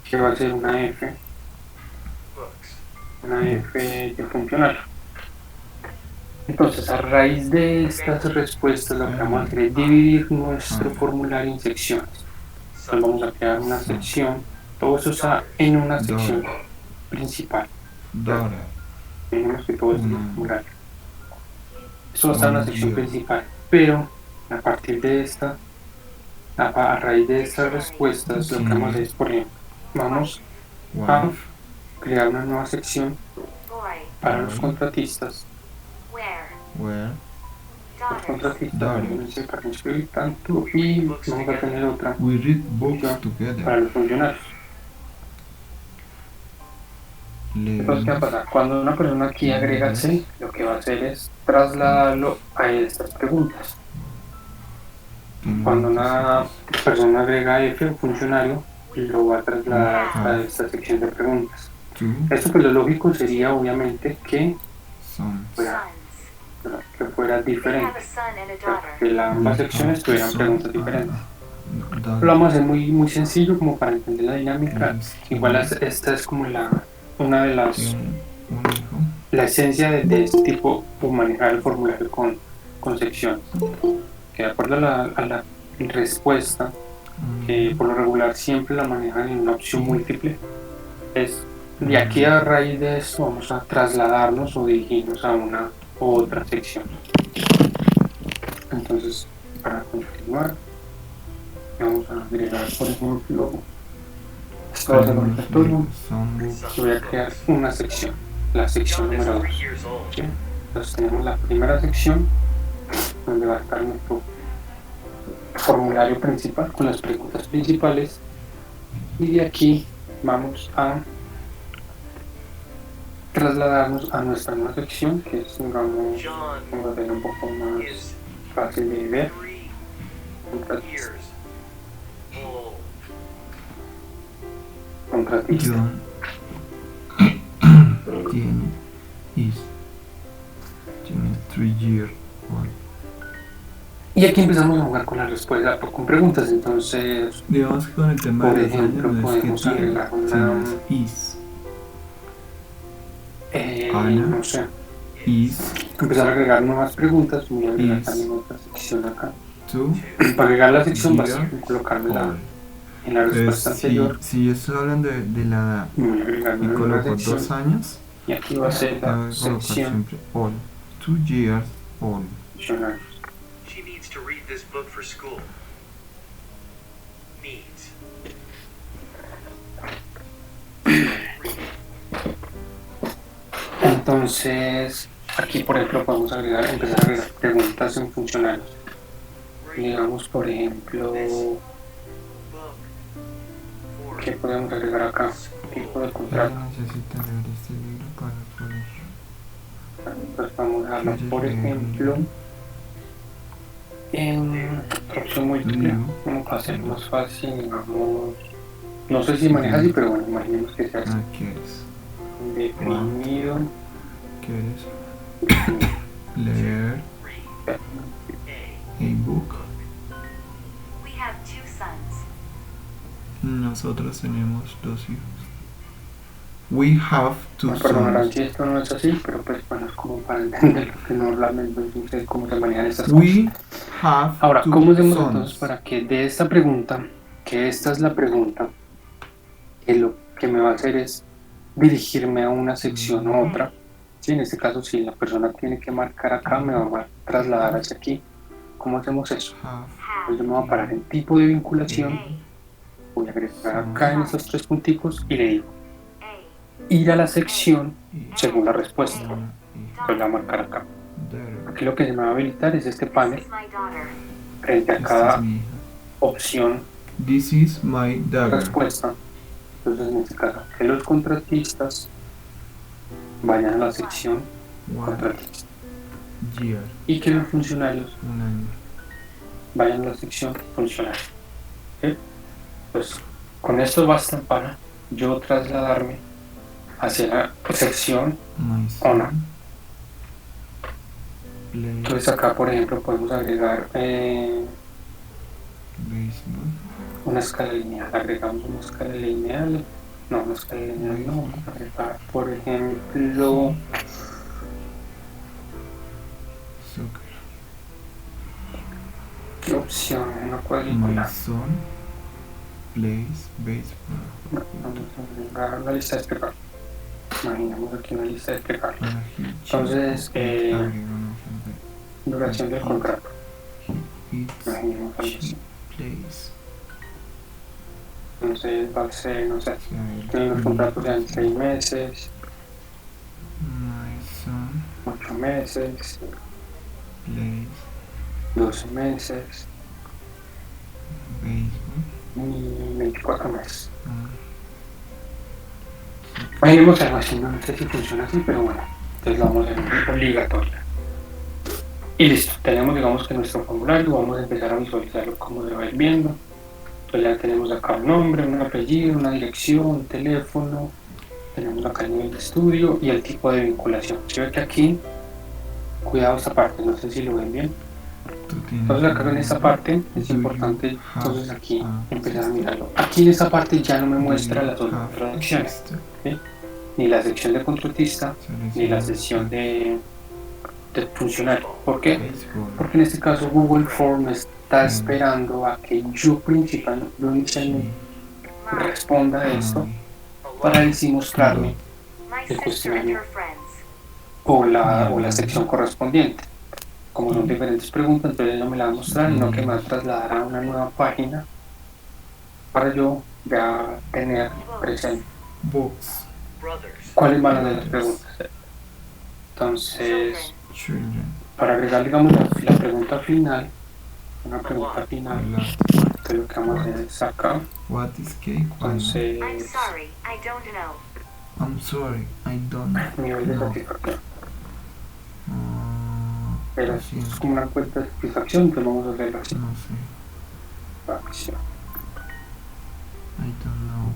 que va a ser una F de funcionario. Entonces, a raíz de estas respuestas, lo que vamos a hacer es dividir nuestro formulario en secciones. Entonces, vamos a crear una sección, todo eso está en una sección principal. Daughter, Tenemos que todo esto es Una- formulario. Eso va a estar en una sección principal, pero a partir de esta, a raíz de estas respuestas, lo que vamos a hacer es, por ejemplo, vamos a wife, crear una nueva sección Boy. para los contratistas. Where. where, Los Daughters. contratistas Daughters. deben ser para inscribir tanto y vamos a tener otra we read books para together. los funcionarios. Entonces, ¿qué va a pasar? Cuando una persona aquí agrega el sí, lo que va a hacer es trasladarlo a estas preguntas. Cuando una persona agrega F, un funcionario, lo va a trasladar a esta sección de preguntas. Two Esto pues lo lógico sería obviamente que sons. fuera We diferente, have a son and a que daughter. ambas secciones tuvieran preguntas diferentes. Lo Daughter. vamos a hacer muy sencillo como para entender la dinámica. Igual esta es como una de las Tiene un hijo. la esencia de este tipo de manejar el formulario con secciones. Que de acuerdo a la respuesta, que por lo regular siempre la manejan en una opción múltiple, es de aquí a raíz de esto vamos a trasladarnos o dirigirnos a una u otra sección. Entonces, para continuar, vamos a agregar, por ejemplo, esto va a ser obligatorio. Y voy a crear una sección, la sección John is número 3 2. years old. ¿Sí? Entonces tenemos la primera sección donde va a estar nuestro formulario principal con las preguntas principales, y de aquí vamos a trasladarnos a nuestra nueva sección, que es, digamos, John vamos a tener un poco más is fácil de ver. 3 years old. Contratista. John tiene 3 years old. Y aquí empezamos a jugar con la respuesta, con preguntas. Entonces, Digamos que con el tema por de los ejemplo, años no es que podemos tiene, agregar una, sino is. Ana. no sé, Is empezar a agregar nuevas preguntas. Voy a agregar Is. también otra sección acá. to Para agregar la sección year básica, colocarla old. en la respuesta Entonces, anterior. si yo estoy hablando de la edad Voy a agregar y una nueva coloco sección. 2 años, Y aquí va a ser tengo la que colocar sección siempre old. 2 years old. funcionarios. She needs to read this book for school. Needs. Entonces, Aquí, por ejemplo, podemos empezar a agregar preguntas en funcionales. Digamos, por ejemplo, book for ¿qué podemos agregar acá? Tipo de Ella contrato. necesita leer este libro para el colegio. Entonces vamos a hablar, ¿Quieres por leer un ejemplo, libro? en opción múltiple. Libro. Vamos a hacer más fácil, digamos, no sé si maneja así, pero bueno, imaginemos que sea así. Ah, ¿quieres? Deprimido. ¿Quieres leer a book? We have 2 sons. Nosotros tenemos 2 hijos. We have 2 Me perdonarán sons. si esto no es así, pero pues bueno, es como para entender lo que normalmente no sé cómo se manejan estas cosas. We have Ahora, 2 ¿cómo hacemos sons. entonces para que de esta pregunta, que esta es la pregunta, que lo que me va a hacer es dirigirme a una sección u otra? Sí, en este caso, si la persona tiene que marcar acá, me va a trasladar hacia aquí. ¿Cómo hacemos eso? Have Pues yo me voy a parar en tipo de vinculación, voy a agregar acá en estos 3 punticos y le digo ir a la sección según la respuesta. una Entonces la voy a marcar acá. daughter. Aquí lo que se me va a habilitar es este This panel is my daughter. frente a Esta cada es mi hija. opción This is my daughter. respuesta. Entonces en este caso, que los contratistas vayan a la sección One contratistas year. y que los funcionarios Un año. vayan a la sección funcionarios. ¿Sí? Pues con esto basta para yo trasladarme hacia la sección. My Hola. son. Play Entonces acá, por ejemplo, podemos agregar baseball. una escala lineal. Agregamos una escala lineal. No, una escala lineal no. Vamos a agregar, por ejemplo, Soccer. ¿qué opción? Una My cuadrícula. son plays baseball. Vamos a agregar una lista desplegable. Imaginemos aquí una lista desplegable. Para he Entonces, agrega una hoja duración del contrato. de It's Imaginemos algo she así. plays. Entonces va a ser, no sé, O sea, que los contratos sean 6 meses, My son 8 meses, plays 12 meses baseball. y 24 meses. Ah, Imaginemos algo así, no sé si funciona así, pero bueno, entonces lo vamos a hacer obligatorio. Y listo, tenemos, digamos, que nuestro formulario, vamos a empezar a visualizarlo como se va a ir viendo. Entonces ya tenemos acá un nombre, un apellido, una dirección, un teléfono, tenemos acá el nivel de estudio y el tipo de vinculación. Si ve que aquí, cuidado esta parte, no sé si lo ven bien. tú tienes Entonces acá en esta parte es Do you importante, have entonces aquí a empezar a sister? mirarlo. Aquí en esta parte ya no me Do muestra you las otras have a secciones, sister? ni la sección de contratista, ni la Selecciona sección de funcionario. ¿Por qué? baseball. Porque en este caso Google Form está esperando a que yo inicialmente My, responda a esto My para así mostrarme my el sister and cuestionario her friends. o la sección correspondiente. Como son diferentes preguntas, entonces no me la va a mostrar, sino que me va a trasladar a una nueva página para yo ya tener presente books. Brothers. cuáles van a ser las preguntas. Entonces, Children. Children. para agregar, digamos, la pregunta final, una pregunta final, Last. entonces lo que vamos a hacer es acá. What is cake? Why not? I'm Entonces, sorry, I don't know. I'm sorry, I don't nivel de know. satisfacción. Ah, Pero lo es siento, como una cuenta de satisfacción, entonces vamos a hacerlo así. no sé. Acción. I don't know.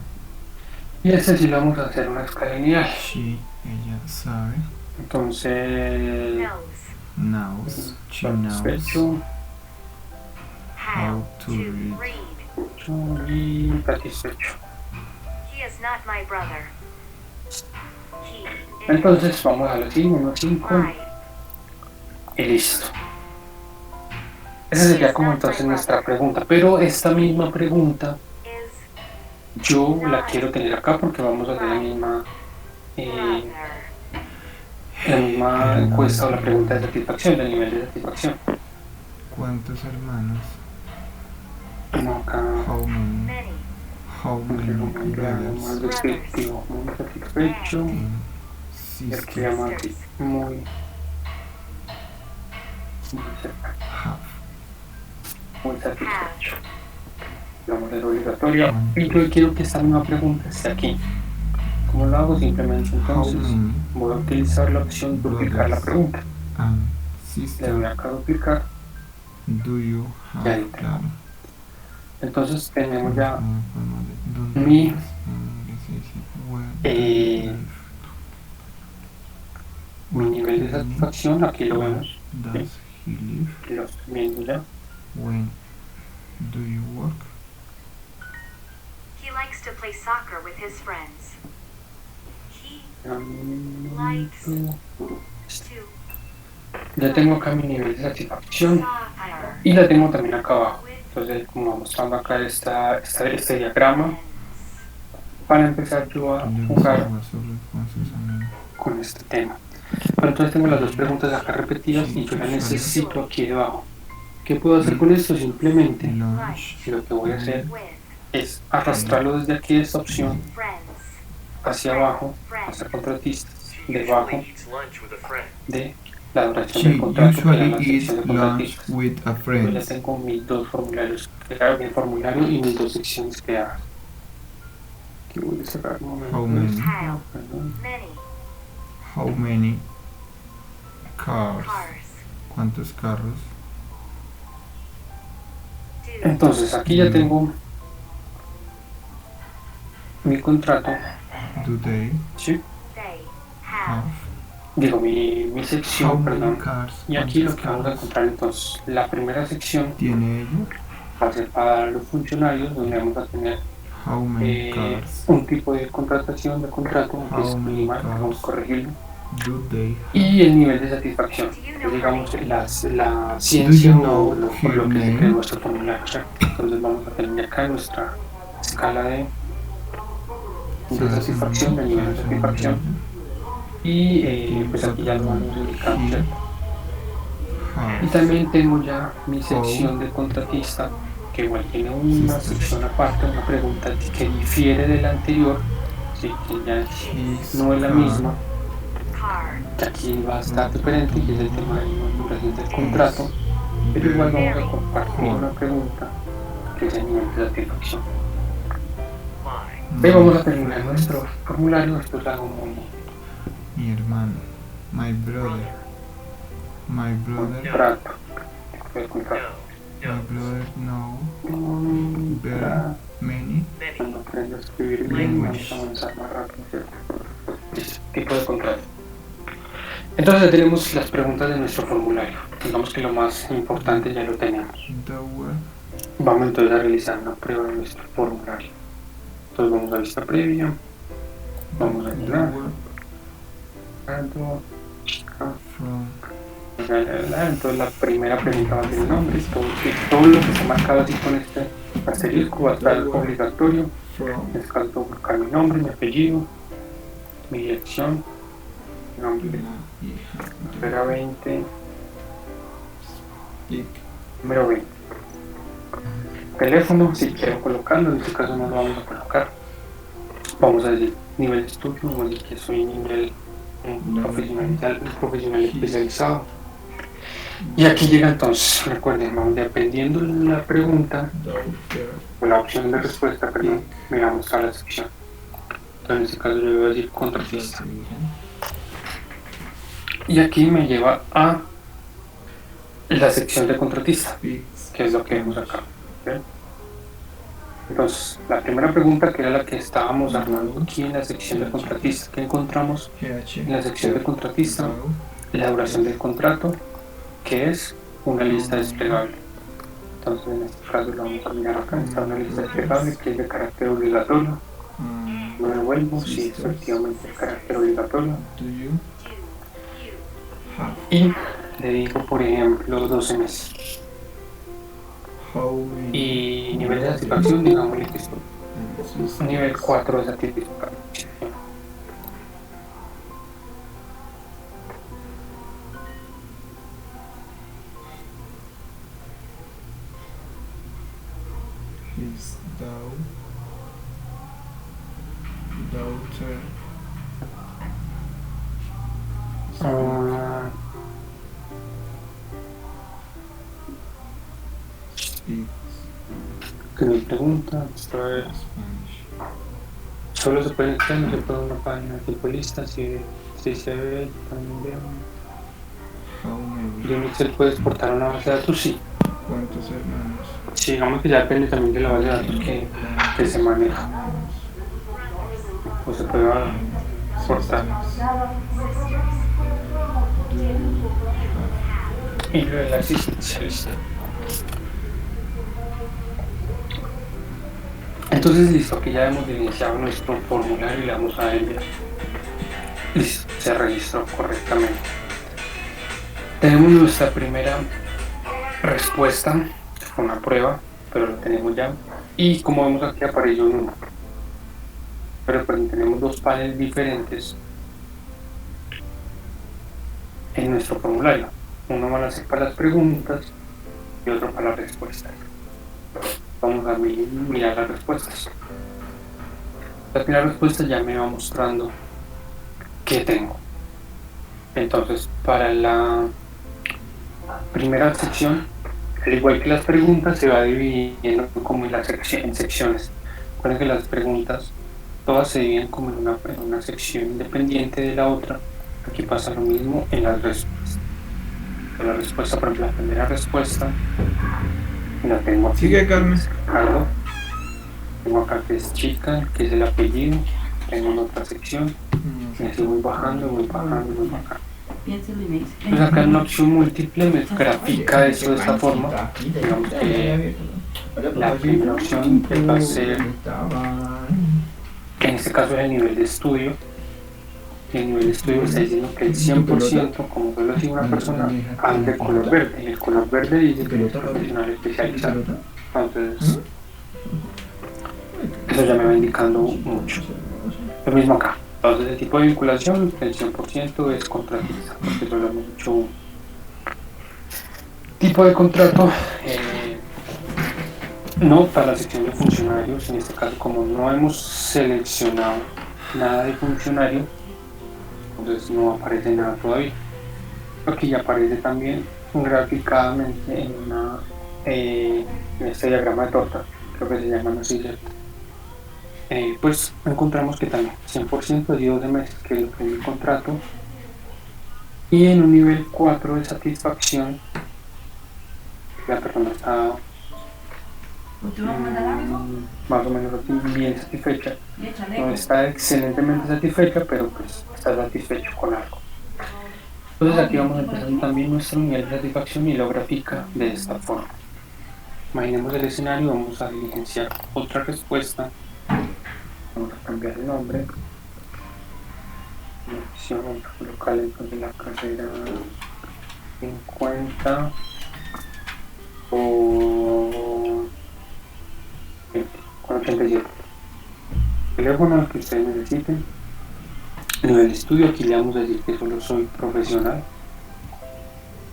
Y este sí lo vamos a hacer una escala lineal. Ella sabe. Entonces, Knows. She knows satisfecho How to read. y satisfecho. He is not my brother. He is Entonces vamos a lo así, 1, 5 my. y listo. Esa sería como entonces nuestra pregunta, pero esta misma pregunta Is yo la quiero tener acá porque vamos a hacer brother. la misma encuesta o la pregunta de satisfacción, del nivel de satisfacción. ¿Cuántos hermanos? No, acá How many? Many. How many algo más brothers? descriptivo, muy satisfecho And y aquí llama así, sisters. muy Have. muy satisfecho. Have. Vamos a ser obligatorio. Y yo quiero que esta misma pregunta esté aquí. ¿Cómo lo hago? Simplemente How entonces many voy a utilizar la opción duplicar la pregunta. and Le doy sister acá a duplicar. do you Ya ahí have? tengo. Claro. Entonces tenemos ya ¿Dónde mi vives? Where do you eh, live? mi nivel de satisfacción. Aquí lo vemos. Does he live? Aquí lo estoy viendo ya. When do you work? He likes to play soccer with his friends. He to Ya tengo acá mi nivel de satisfacción soccer y la tengo también acá abajo. Entonces, como vamos mostrando acá este diagrama, para empezar yo a Luego jugar salva sus respuestas a mí. con este tema. Pero entonces tengo las dos preguntas acá repetidas y yo las necesito aquí debajo. ¿Qué puedo hacer con esto? Simplemente Lunch. lo que voy a hacer with es arrastrarlo desde aquí de esta opción friends. hacia abajo, hacia contratistas, debajo Eats lunch with a friend. de la duración She del contrato, que era usually la eats sección de lunch contratistas. with a Yo ya friend. tengo mis dos formularios, mi formulario y mis dos secciones creadas. Aquí voy a cerrar un momento. How many? How Perdón. many How many cars? cars ¿Cuántos carros? do Entonces aquí ya tengo mi contrato, Do they ¿sí? they have? have? Digo mi How sección, many perdón. cars? Y aquí lo ¿Cuántos que vamos a carros encontrar entonces, la primera sección tiene ella? va a ser para los funcionarios, donde vamos a tener How many cars un tipo de contratación de contrato, que es How many minimal, que vamos a cars? corregirlo, do they y el nivel de satisfacción, que digamos la ciencia Do you know o por her lo que se name? cree nuestro formulario. ¿Cierto? Entonces vamos a tener acá nuestra escala de satisfacción, de nivel de satisfacción, y pues aquí ya lo vamos a indicar, ¿cierto? Y has? también tengo ya mi sección de contratista, que igual tiene una sección aparte, una pregunta que difiere de la anterior, sí, que ya His no es la car misma, Car que aquí va a estar diferente, que es el tema de la duración del contrato, pero igual vamos a compartir una pregunta que es el nivel de satisfacción. Mine. Ahí vamos a terminar nuestro formulario, esto es algo muy Mi hermano. My brother. My brother. contrato. El contrato. No. My No. brother know very Contrato. many. Many. Cuando aprendo a escribir bien, vamos a avanzar más rápido, ¿cierto? Listo, tipo de contrato. Entonces ya tenemos las preguntas de nuestro formulario. Digamos que lo más importante ya lo tenemos. Dower. Vamos entonces a realizar una prueba de nuestro formulario. Entonces vamos a vista previa. Vamos a llenar. Dower from Entonces la primera pregunta va a ser el nombre. Todo lo que está marcado así con este asterisco va a estar obligatorio. from En este caso tengo que buscar mi nombre, mi apellido, mi dirección, nombre, la hija espera 20, Dick. número 20. Teléfono, si quiero colocarlo, en este caso no lo vamos a colocar. Vamos a decir nivel de estudio, vamos a decir que soy nivel profesional especializado. Y aquí llega entonces, recuerden, vamos, dependiendo de la pregunta Daughter. o la opción de respuesta, perdón, miramos a la sección. Entonces en este caso yo voy a decir contratista. Y aquí me lleva a la sección de contratista, Pigs. que es lo que vemos acá. ¿Ok? Entonces, la primera pregunta, que era la que estábamos armando aquí en la sección de contratista, que encontramos GH. en la sección de contratista, Dow. la duración del contrato, que es una lista desplegable. Entonces, en este caso lo vamos a mirar acá, está una lista desplegable que es de carácter obligatorio. No devuelvo si es efectivamente el carácter obligatorio. Do you have? Y le digo, por ejemplo, 12 meses. How many? Y nivel de satisfacción, digámosle que esto Sisters nivel 4 de satisfacción. His daughter Que me pregunta, esto es, Spanish. solo se puede entrar, no se puede una página tipo lista, si se ve también. How many? De un Excel puede exportar una base de datos, sí. ¿Cuántos hermanos? Sí, digamos que ya depende también de la base de datos que se maneja. Hermanos. O se puede exportar. Y lo de la asistencialista. Entonces, listo, aquí ya hemos iniciado nuestro formulario y le damos a enviar. Listo, se registró correctamente. Tenemos nuestra primera respuesta, fue una prueba, pero lo tenemos ya. Y como vemos aquí apareció un 1. Pero pues tenemos dos paneles diferentes en nuestro formulario. Uno va a ser para las preguntas y otro para las respuestas. Vamos a mirar las respuestas. La primera respuesta ya me va mostrando qué tengo. Entonces, para la primera sección, al igual que las preguntas, se va dividiendo como en secciones. Recuerden que las preguntas todas se dividen como en una sección independiente de la otra. Aquí pasa lo mismo en las respuestas. La respuesta, por ejemplo, la primera respuesta la tengo aquí. Sigue, Carmen. Ricardo. Tengo acá que es chica, que es el apellido. Tengo en otra sección. Y así voy bajando, voy bajando, voy bajando. Entonces acá en una opción múltiple me grafica eso de esta forma. Digamos que la primera opción va a ser, que en este caso es el nivel de estudio. Y el nivel de estudio está diciendo que el 100%, como solo decir una persona, anda de color verde. Y el color verde dice que es profesional especializado. Entonces, eso ya me va indicando mucho. Lo mismo acá. Entonces, el tipo de vinculación, el 100% es contratista, porque eso lo hemos hecho. Tipo de contrato, no para la sección de funcionarios. En este caso, como no hemos seleccionado nada de funcionario, entonces no aparece nada todavía. Aquí ya aparece también graficadamente en este diagrama de torta, creo que se llama así, ¿cierto? Pues encontramos que también 100% de 12 meses, que es lo que es el contrato, y en un nivel 4 de satisfacción la persona está más o menos bien satisfecha. No está excelentemente satisfecha, pero pues está satisfecho con algo. Entonces aquí vamos a empezar también nuestro nivel de satisfacción y lo grafica de esta forma. Imaginemos el escenario, vamos a diligenciar otra respuesta. Vamos a cambiar el nombre. Opción, vamos a colocar entonces la carrera 50 o 87. Teléfono que ustedes necesiten. Nivel de estudio, aquí le vamos a decir que solo soy profesional.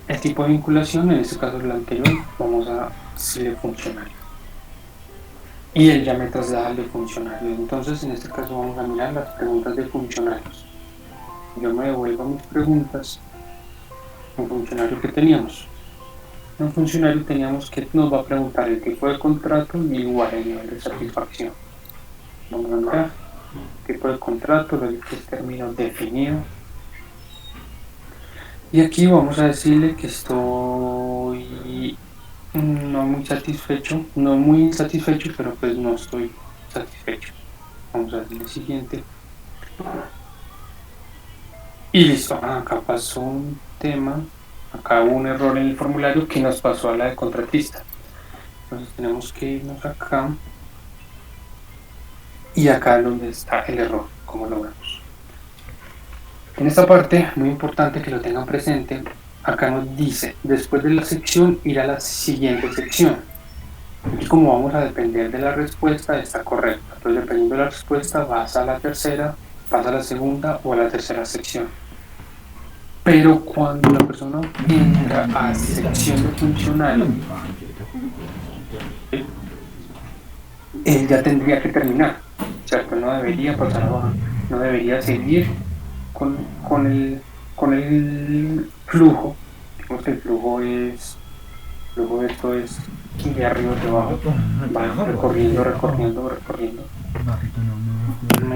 El tipo de vinculación, en este caso el anterior, vamos a decirle funcionario. Y él ya me traslada al de funcionario. Entonces, en este caso vamos a mirar las preguntas de funcionarios. Yo me devuelvo a mis preguntas. Un funcionario que teníamos. Un funcionario teníamos que nos va a preguntar el tipo de contrato y igual el nivel de satisfacción. Vamos a mirar tipo de contrato, lo que es término definido. Y aquí vamos a decirle que estoy no muy satisfecho, no muy insatisfecho, pero pues no estoy satisfecho. Vamos a decirle siguiente. Y listo, acá pasó un tema, acá hubo un error en el formulario que nos pasó a la de contratista. Entonces tenemos que irnos acá y acá es donde está el error, como lo vemos. En esta parte, muy importante que lo tengan presente, acá nos dice, después de la sección, ir a la siguiente sección. Y como vamos a depender de la respuesta, está correcta. Entonces, dependiendo de la respuesta, vas a la tercera, vas a la segunda o a la tercera sección. Pero cuando la persona entra a sección de funcionario, él ya tendría que terminar, ¿cierto? No debería pasar abajo, no debería seguir con el flujo. Digamos que el flujo es Luego de esto es de arriba hacia abajo, va recorriendo.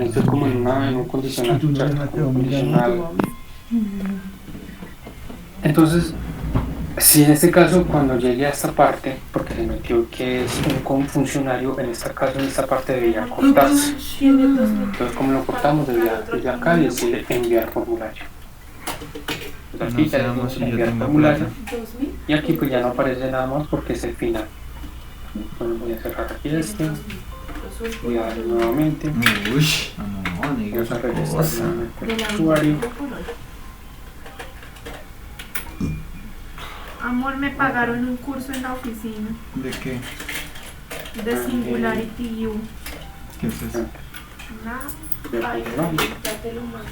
Esto es como en un condicional, ¿cierto? Como un condicional. Entonces, si en este caso cuando llegue a esta parte, porque se metió que es un funcionario, en este caso en esta parte debía cortarse. Entonces, como lo cortamos, debía desde acá y decirle enviar formulario. Pues aquí ya le dimos enviar formulario y aquí pues ya no aparece nada más porque es el final. Bueno, voy a cerrar aquí este, voy a darle nuevamente, vamos a regresar nuevamente al usuario. Amor, me pagaron un curso en la oficina ¿De qué? de Singularity U. ¿Qué es eso? Nada. Ay, no.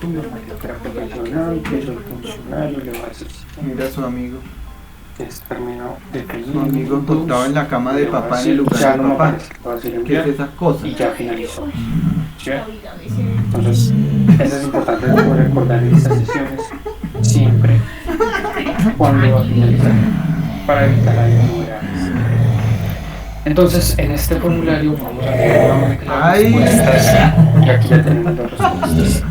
Tú me mandas profesional, que soy funcionario, le vas a decir Mira a su amigo. es término definido. Su amigo acostado en la cama de Le va a papá en decir, el lugar ya de no me papá. aparece, le va a decir ¿Qué es enviar esas cosas? y ya finalizó. ¿Sí ve? Entonces, eso es importante recordar en estas sesiones siempre cuando va a finalizar para evitar la novedades. Entonces, en este formulario vamos a ver nuevamente las ¡Ay! respuestas y aquí ya tenemos las respuestas.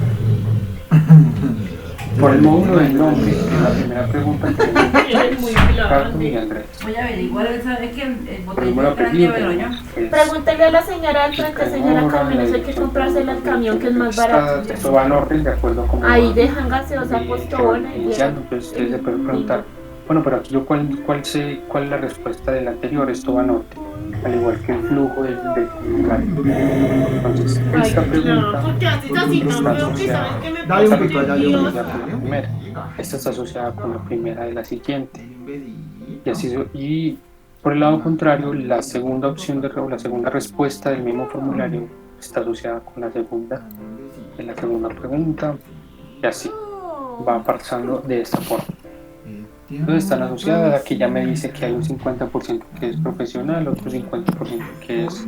Por el módulo del nombre, en la primera pregunta tenemos Carlos y Andrés. Voy a averiguar, él sabe que el Por el número botellón grande, apellido pero yo. es Pregúntale a la señora del frente, señora Carmen, eso hay que comprársela al camión que es más barato. Esto va en orden de acuerdo a cómo Ahí va, dejan gaseosa postobona y iniciando. Entonces ustedes se pueden preguntar, bueno, pero aquí yo cuál es la respuesta del anterior, esto va en orden, al igual que el flujo del formulario. Entonces, esta pregunta porque haces así tan feo que sabes que me Dale un pasa pico allá, yo nerviosa. asociada con la primera. Esta está asociada con la primera de la siguiente. Y así y por el lado contrario, la segunda opción o la segunda respuesta del mismo formulario está asociada con la segunda de la segunda pregunta y así va pasando de esta forma. Entonces están asociadas, aquí ya me dice que hay un 50% que es profesional, otro 50% que es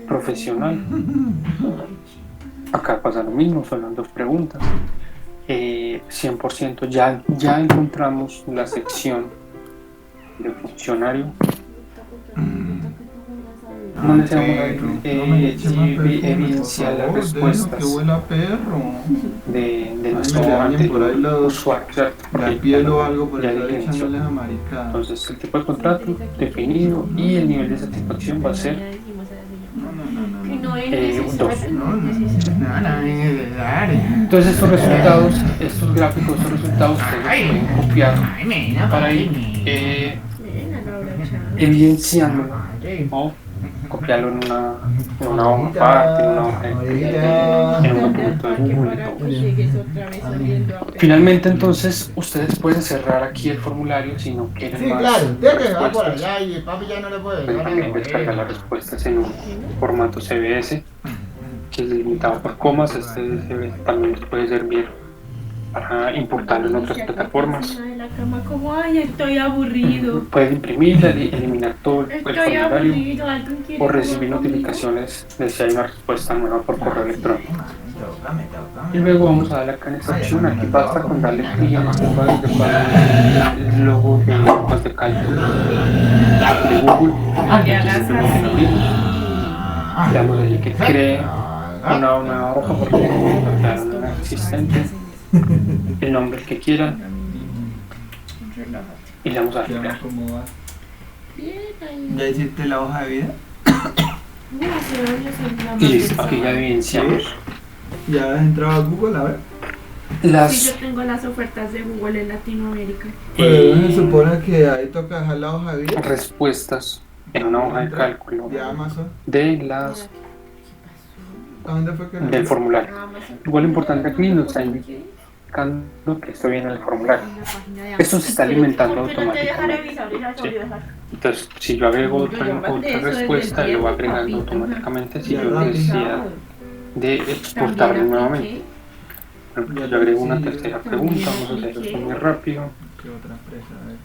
profesional. Acá pasa lo mismo, son las dos preguntas. 100% ya encontramos la sección de funcionario donde se vamos a evidenciar las respuestas Que huele a perro. de nuestro me dañen por ahí anterior los- usuario, ¿cierto? La piel o algo por Ya estar dije, echándoles a maricada. entonces el tipo de contrato definido y el nivel de satisfacción va a ser Y no es un 2. Nada, innecesario. Entonces estos resultados, estos gráficos, estos resultados ustedes los pueden copiar para ir evidenciándolo o copiarlo en una hoja aparte, en una hoja en un documento de Google y todo. Finalmente entonces ustedes pueden cerrar aquí el formulario si no quieren Sí, más claro, usted que va por respuestas. allá y papi ya no le puede Pueden dar también descargar las respuestas en un formato CBS que es limitado por comas. Este CBS también les puede servir para importarlo en otras plataformas. De la cama como, ay, estoy aburrido. Pueden imprimir, eliminar todo el Estoy formulario aburrido, alguien quiere o recibir jugar conmigo. notificaciones de si hay una respuesta nueva por correo electrónico. Me toca. Y luego vamos a darle acá en esta opción, aquí basta con darle clic en el logo de hojas de cálculo de Google. Que hagas así. Le damos allí que cree una nueva hoja porque tenemos que crear una existente, el nombre que quieran y le damos a crear. ¿Cómo va? Bien, ahí. ¿Ya hiciste la hoja de vida? No, hace años en la Y listo, aquí ya madre. evidenciamos ¿Ya has entrado a Google? A ver. Sí, yo las tengo las ofertas de Google en Latinoamérica. Pero se supone que ahí toca dejar la hoja de vida. respuestas en una hoja de cálculo De Amazon. de las ¿A dónde fue que del formulario. Amazon. Igual importante aquí nos está indicando que esto viene en el formulario. En la página de Esto se está alimentando ¿Por qué no te deja automáticamente. revisar y la Sí. revisar? Entonces, si yo agrego Yo otra mandé eso desde respuesta, el lo va tiempo, agregando papito. automáticamente sin Ya yo lo necesidad de exportarlo También nuevamente. apliqué. Por ejemplo, yo agrego una Sí, tercera también pregunta, vamos a hacer esto muy rápido. ¿Qué otra empresa? A ver.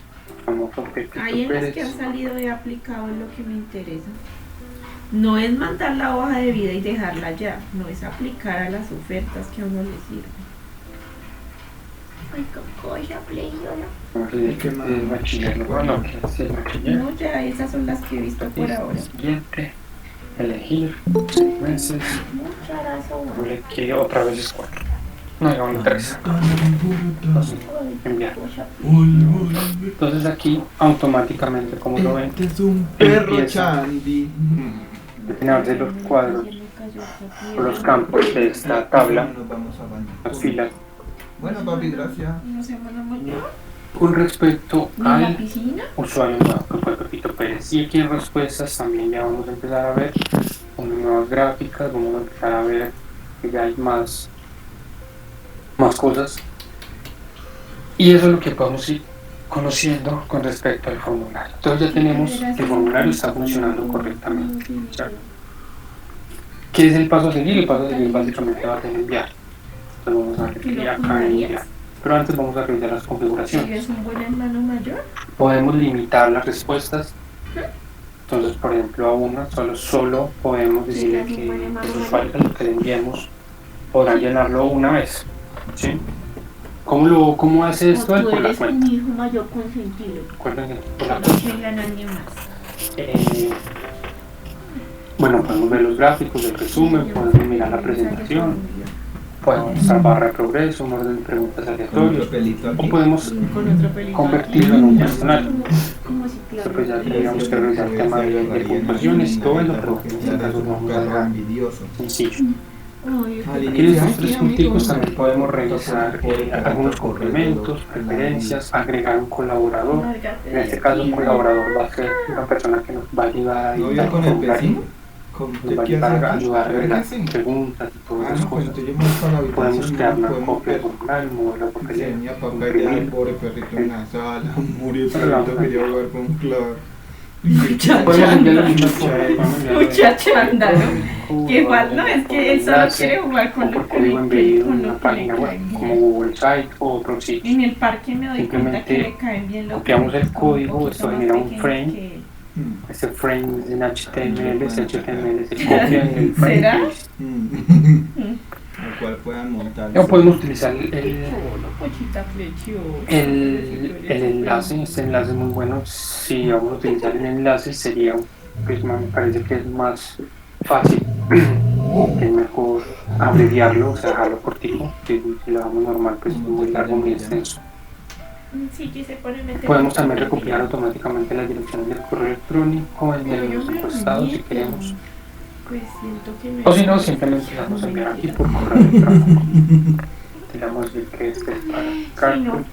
Famoso Pepito Ahí en las que han Pérez. salido he aplicado lo que me interesa. No es mandar la hoja de vida y dejarla ya, no es aplicar a las ofertas que a uno le sirven. Ay, cocoya, pleidola. No sé qué más es bachiller, ¿no? ¿Qué es el bachiller? No, ya esas son las que he visto por ahora. Siguiente, elegir, 6 meses, Mucha razón. le quiero otra vez es 4. No, ya van 3. Enviar. Entonces aquí automáticamente, como lo ven, Este es un perro empieza Chandy. a llenarse los cuadros o los campos de esta tabla, Nos vamos a bañar. las filas, Bueno, papi, gracias. ¿No se van a bañar? con respecto ¿En la al piscina? usuario nuevo, que fue Pepito Pérez. Y aquí en respuestas también ya vamos a empezar a ver unas nuevas gráficas, vamos a empezar a ver que ya hay más cosas. Y eso es lo que podemos ir conociendo con respecto al formulario. Entonces ya tenemos que el formulario está funcionando correctamente. ¿Cierto? ¿Qué es el paso a seguir? El paso a seguir básicamente va a ser enviar. Entonces vamos a repetir acá en enviar. Pero antes vamos a revisar las configuraciones. ¿Eres un buen hermano mayor? Podemos limitar las respuestas. Entonces, por ejemplo, a una solo podemos decirle que el usuario al que le enviemos podrá llenarlo una vez. ¿Sí? ¿Cómo hace esto? O tú Por la eres cuenta. un hijo mayor consentido. Recuerden que por la No cuenta. tenga a nadie más. Bueno, podemos ver los gráficos, el resumen, podemos mirar la presentación, podemos usar barra de progreso, un orden de preguntas Con aleatorios, otro pelito o aquí. podemos Con otro pelito. convertirlo en un personal. Como si Esto pues ya tendríamos que revisar el tema de puntuaciones y todo eso, pero en este caso vamos a dejar envidioso. sencillo. Ay, Aquí en estos 3 punticos también podemos revisar algunos complementos, preferencias, agregar un colaborador. En este caso un colaborador va a ser una persona que nos va a ayudar a ¿No editar vio con el el formulario, vecino? ¿Con nos va a qué ayudar a hace? ayudar a ¿Verdad agregar que sí? preguntas y todas Ah, esas no, pues cosas. entonces yo me voy para la habitación. Podemos crear una podemos copia del ver. formulario, moverlo por Dice, el mi papá ya el pobre perrito en la sala. Murió el perrito, quería jugar con Clark. Podemos enviar las mismas fotos, podemos enviar Muchacho, anda, ¿no? Google, Que igual no, es que él solo enlace, quiere jugar con o lo por que código le embedido con en lo una que le página web, cae como bien. Google Site o otro sitio. En el parque me doy cuenta que le Simplemente caen bien los copiamos el como un código, poquito esto más genera un pequeños frame. que- Ese frame es en HTML, ese HTML se copia en el frame. ¿Será? Al cual puedan montar. O podemos utilizar Qué chulo, pochita preciosa. el enlace, este enlace es muy bueno. Si vamos a utilizar el enlace sería, pues me parece que es más fácil, es mejor abreviarlo, o sea dejarlo cortico, que si lo damos normal pues es muy largo, muy extenso. Sí, que se pone a meter. Podemos también recopilar automáticamente las direcciones del correo electrónico, el de Pero yo los me encuestados si olvidé, queremos. Pues siento que me. O si no, simplemente la vamos a enviar aquí por correo electrónico. Te damos el que este es para Sí, no.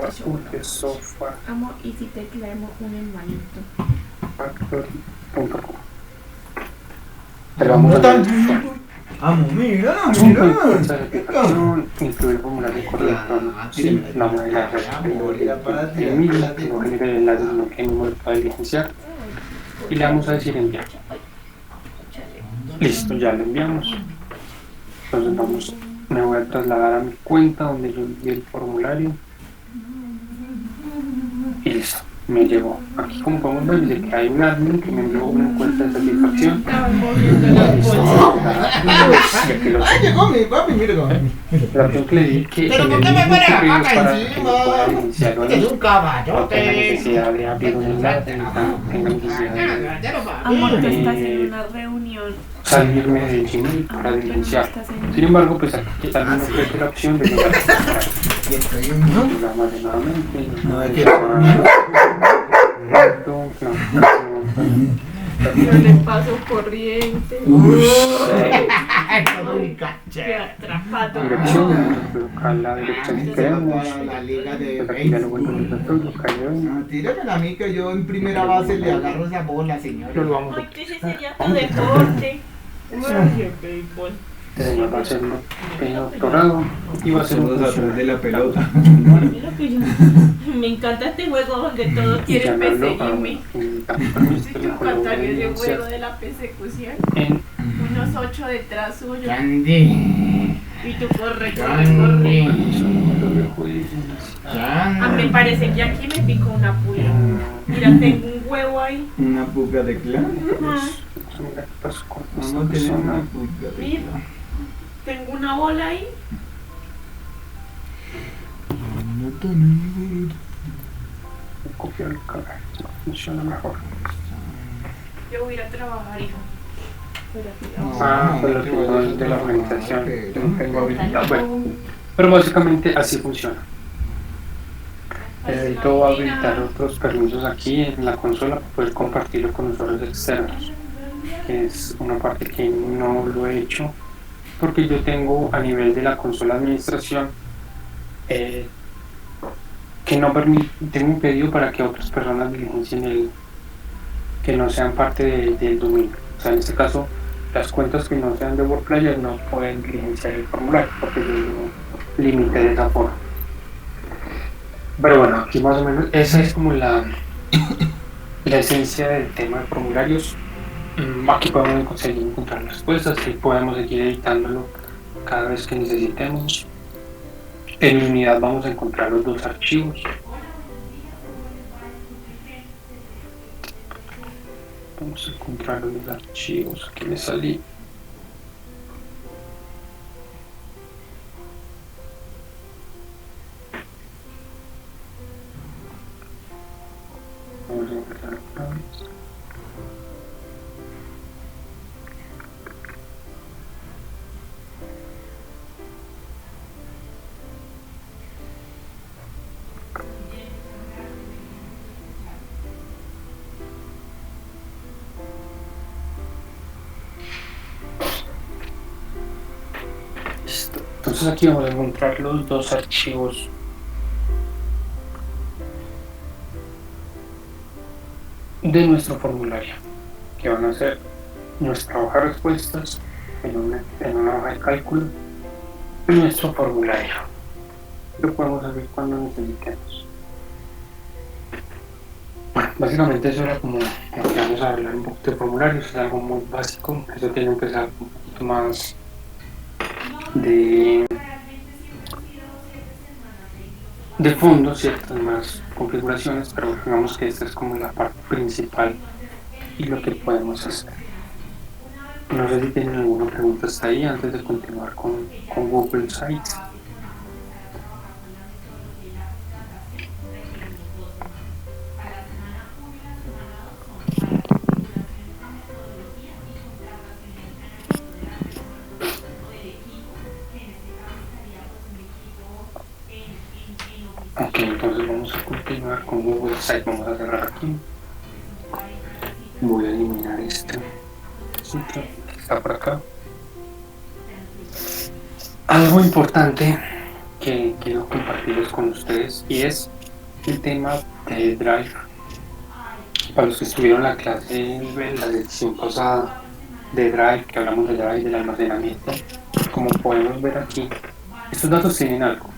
carlos.software Amo y si tecleamos un hermanito. factory.com. Te lo vamos a dar. Amo, mira, Incluir mira. el formulario de correo electrónico. Sí, la manera de el mismo, que no genere el enlace, sino que mismo lo pueda diligenciar. Y le vamos a decir enviar. Listo, ya lo enviamos. Entonces me voy a trasladar a mi cuenta donde yo envié el formulario. Y listo, me llegó. Aquí como podemos ver, dice que hay un admin que me envió una encuesta de satisfacción. Estaban moviendo las bolsas. Y aquí lo Ay, llegó mi papi, mira cómo. La opción que le di que Pero en ¿por el qué me mismo pone la correo es vaca para que encima? lo pueda iniciar o Este es no. un No tenga caballote. necesidad de abrir un enlace, ni tenga necesidad de Amor, tú estás en una reunión. salirme del Gmail para diligenciar. Sin embargo, pues aquí también nos ofrece la opción de enviar Y estoy en no. nuevamente. No, es que- Yo le paso corriente. Qué atrapado. Dirección, colocar la dirección que queremos. La liga de Pues aquí ya lo vuelvo a béisbol. hacer todo, cayó. No, tírame a mí que yo en primera base le agarro esa bola, señor. Lo vamos Ay, a que ese sería tu deporte. Ay, el béisbol. este señor va a hacer un pequeño doctorado y va a ser un Todos atrás de la pelota. Mira que yo- Me encanta este juego donde todos quieren perseguirme. Estoy faltaría ese juego de la persecución. En Unos 8 detrás suyo. Candy. Y tú corre, corre, corre. Ah, me parece que aquí me picó una pulga. Mira, tengo un huevo ahí. Una puga de clan. Ajá. Vamos a tener una puga de Mira. clan. Tengo una bola ahí. Copiar el cabello, funciona mejor. Yo voy a ir a trabajar, hijo. Pues lo que no es de la organización, yo no tengo habilidad. Bueno, pero básicamente así funciona. Necesito habilitar otros permisos aquí en la consola para poder compartirlo con usuarios externos. Es una parte que no lo he hecho porque yo tengo a nivel de la consola de administración que no tengo un pedido para que otras personas diligencien que no sean parte del dominio. O sea, en este caso, las cuentas que no sean de WordPlayer no pueden diligenciar el formulario porque yo lo limité de esa forma. Pero bueno, aquí más o menos esa es como la esencia del tema de formularios. Aquí podemos conseguir encontrar las respuestas y podemos seguir editándolo cada vez que necesitemos. En mi unidad vamos a encontrar los dos archivos. Vamos a encontrar los archivos. Aquí me salí. Vamos a encontrar listo. Entonces aquí vamos a encontrar los dos archivos de nuestro formulario, que van a ser nuestra hoja de respuestas en una hoja de cálculo y nuestro formulario. Lo podemos abrir cuando necesitemos. Bueno, básicamente eso era como lo que vamos a hablar un poquito de formularios. Es algo muy básico, eso tiene que empezar un poquito más de fondo, ciertas más configuraciones, pero digamos que esta es como la parte principal y lo que podemos hacer. No sé si tienen alguna pregunta hasta ahí antes de continuar con Google Sites. Ok, entonces vamos a continuar con Google Sites. Vamos a cerrar aquí. Voy a eliminar este sitio que está por acá. Algo importante que quiero compartirles con ustedes y es el tema de Drive. Para los que estuvieron en la clase en la lección pasada de Drive, que hablamos de Drive, del almacenamiento, como podemos ver aquí, estos datos tienen algo,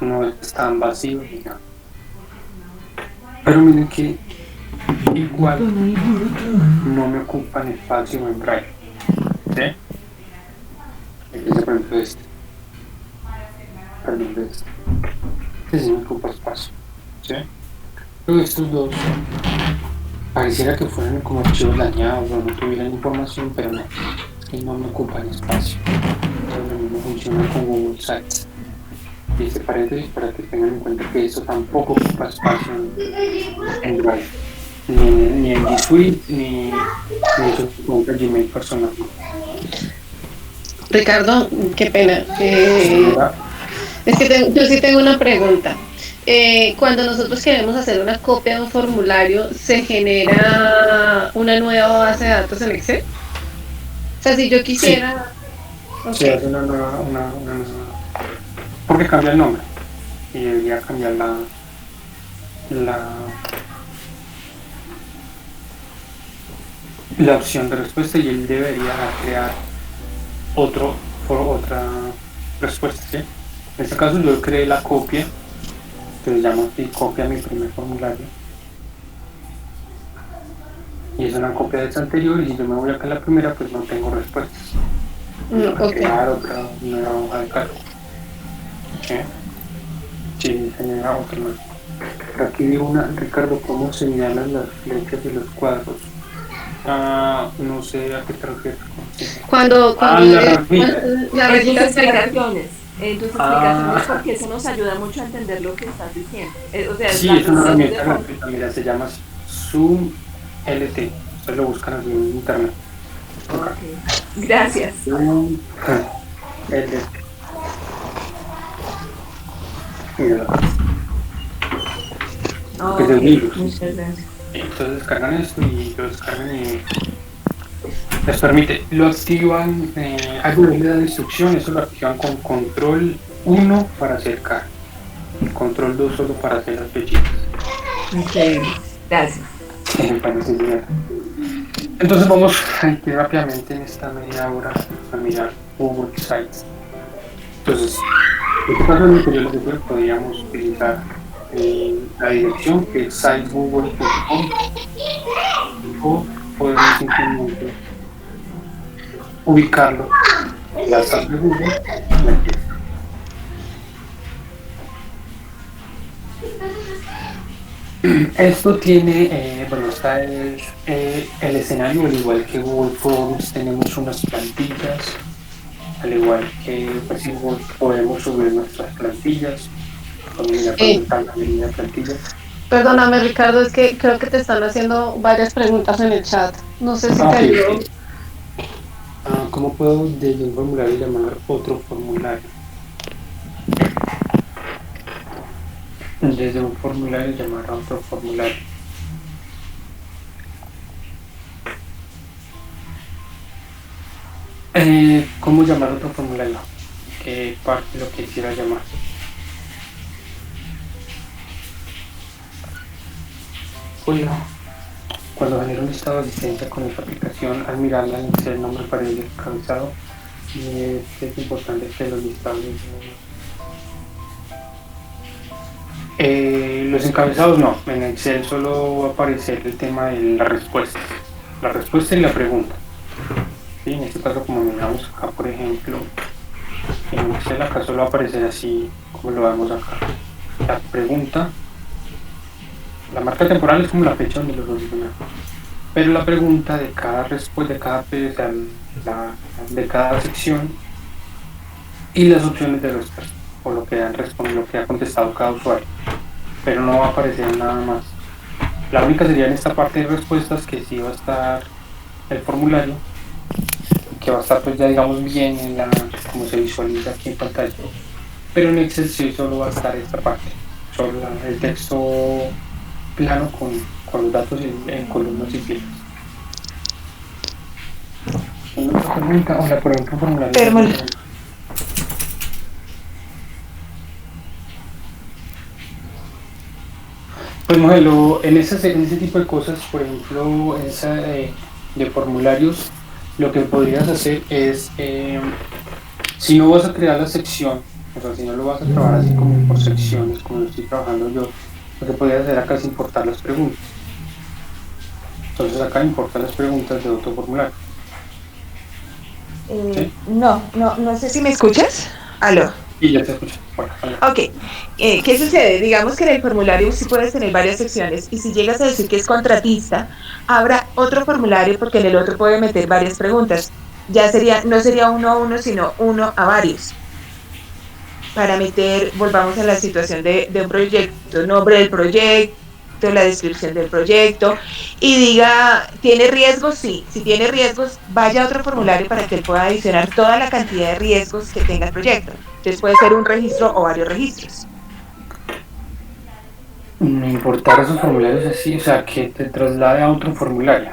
no están vacíos ni nada. Pero miren que igual no me ocupan espacio en Drive. ¿Sí? Empieza por ejemplo este. Perdón, de este. Este sí me ocupa espacio. ¿Sí? Pero estos dos pareciera que fueran como archivos dañados o no tuvieran información, pero no, es que no me ocupan espacio. Entonces lo mismo funciona con Google Sites. Y este paréntesis para que tengan en cuenta que eso tampoco ocupa espacio en Drive. Ni en G Suite, ni en su cuenta Gmail personal. Ricardo, qué pena. Es que yo sí tengo una pregunta. Cuando nosotros queremos hacer una copia de un formulario, ¿se genera una nueva base de datos en Excel? O sea, si yo quisiera... Sí, se hace una nueva... Porque cambia el nombre. Y debería cambiar la opción de respuesta y él debería crear otra respuesta, ¿sí? En este caso yo creé la copia, que le llamo así, copia mi primer formulario, y es una copia de esta anterior, y si yo me voy acá a la primera, pues no tengo respuestas. Okay. Crear otra nueva hoja de cálculo. ¿Sí? Sí, genera otra nueva. Pero aquí digo Ricardo, ¿cómo señalan las flechas de los cuadros? No sé a qué te refieres. Cuando la rejita. las explicaciones. en tus explicaciones, porque eso nos ayuda mucho a entender lo que estás diciendo. O sea, Sí, es una herramienta gratuita, mira, se llama Zoom LT. Ustedes lo buscan así en internet. Ok. Gracias. Zoom LT. Mira, que es de virus. Muchas gracias. Entonces descargan esto y lo descargan y les permite, lo activan, hay una de instrucción, eso lo activan con control 1 para acercar, control 2 solo para hacer las flechitas. Ok, gracias. Entonces vamos a ir rápidamente en esta media hora a mirar Google Sites. Entonces, en este caso en el periodo de web podríamos utilizar la dirección que es sitegoogle.com o podemos simplemente ubicarlo en la sala de Google y aquí está. Esto tiene, bueno, está el escenario, al igual que Google Forms, tenemos unas plantillas, al igual que pues, en Google podemos subir nuestras plantillas, plantillas. Perdóname, Ricardo, es que creo que te están haciendo varias preguntas en el chat. No sé si te ayudo. ¿Cómo puedo desde un formulario llamar otro formulario? Desde un formulario llamar a otro formulario. ¿Cómo llamar otro formulario? ¿Qué parte lo quisiera llamar? Bueno, cuando genero un listado de asistencia con esta aplicación, al mirarla en Excel no me aparece encabezado y es importante que los listados los encabezados no, en Excel solo va a aparecer el tema de la respuesta y la pregunta. ¿Sí? En este caso, como miramos acá, por ejemplo, en Excel acá solo va a aparecer así como lo vemos acá, la pregunta. La marca temporal es como la fecha donde los ordenan, pero la pregunta de cada respuesta, de cada sección y las opciones de respuesta, o lo que han respondido, lo que ha contestado cada usuario, pero no va a aparecer nada más. La única sería en esta parte de respuestas que sí va a estar el formulario, que va a estar pues ya digamos bien en como se visualiza aquí en pantalla, pero en Excel sí solo va a estar esta parte, solo el texto plano con los datos en columnas y filas. Una pregunta, o por ejemplo, formulario. Pues modelo, en ese tipo de cosas, por ejemplo, de formularios, lo que podrías hacer es, si no vas a crear la sección, o sea, si no lo vas a trabajar así como por secciones, como lo estoy trabajando yo, lo que podrías hacer acá es importar las preguntas. Entonces acá importa las preguntas de otro formulario. ¿Sí? No sé si me escuchas. Aló. Y ya te escucho. Bueno, ok, ¿qué sucede? Digamos que en el formulario sí puedes tener varias secciones y si llegas a decir que es contratista, habrá otro formulario porque en el otro puede meter varias preguntas. Ya no sería uno a uno, sino uno a varios. Para meter, volvamos a la situación de un proyecto, nombre del proyecto, la descripción del proyecto y diga, ¿tiene riesgos? Sí, si tiene riesgos, vaya a otro formulario para que él pueda adicionar toda la cantidad de riesgos que tenga el proyecto. Entonces puede ser un registro o varios registros. Importar esos formularios así, o sea, que te traslade a otro formulario.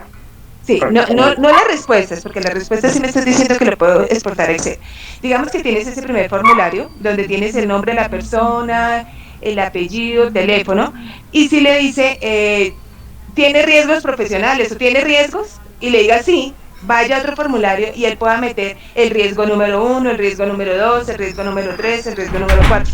Sí, no las respuestas, porque las respuestas sí me estás diciendo que lo puedo exportar a Excel. Digamos que tienes ese primer formulario donde tienes el nombre de la persona, el apellido, teléfono, y si le dice, ¿tiene riesgos profesionales o tiene riesgos? Y le diga sí, vaya a otro formulario y él pueda meter el riesgo número 1, el riesgo número 2, el riesgo número 3, el riesgo número 4.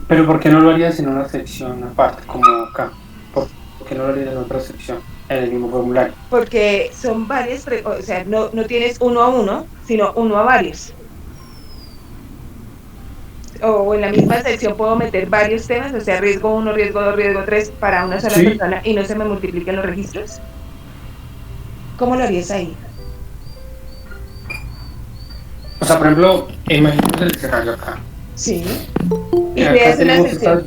Pero ¿por qué no lo harías en una sección aparte, como acá? ¿Por qué no lo harías en otra sección, en el mismo formulario? Porque son varias, o sea, no tienes uno a uno, sino uno a varios. O en la misma sección puedo meter varios temas, o sea, riesgo 1, riesgo 2, riesgo 3 para una sola persona y no se me multipliquen los registros. ¿Cómo lo harías ahí? O sea, por ejemplo, imaginemos el escenario acá. Sí. Y Acá creas una tenemos, sección.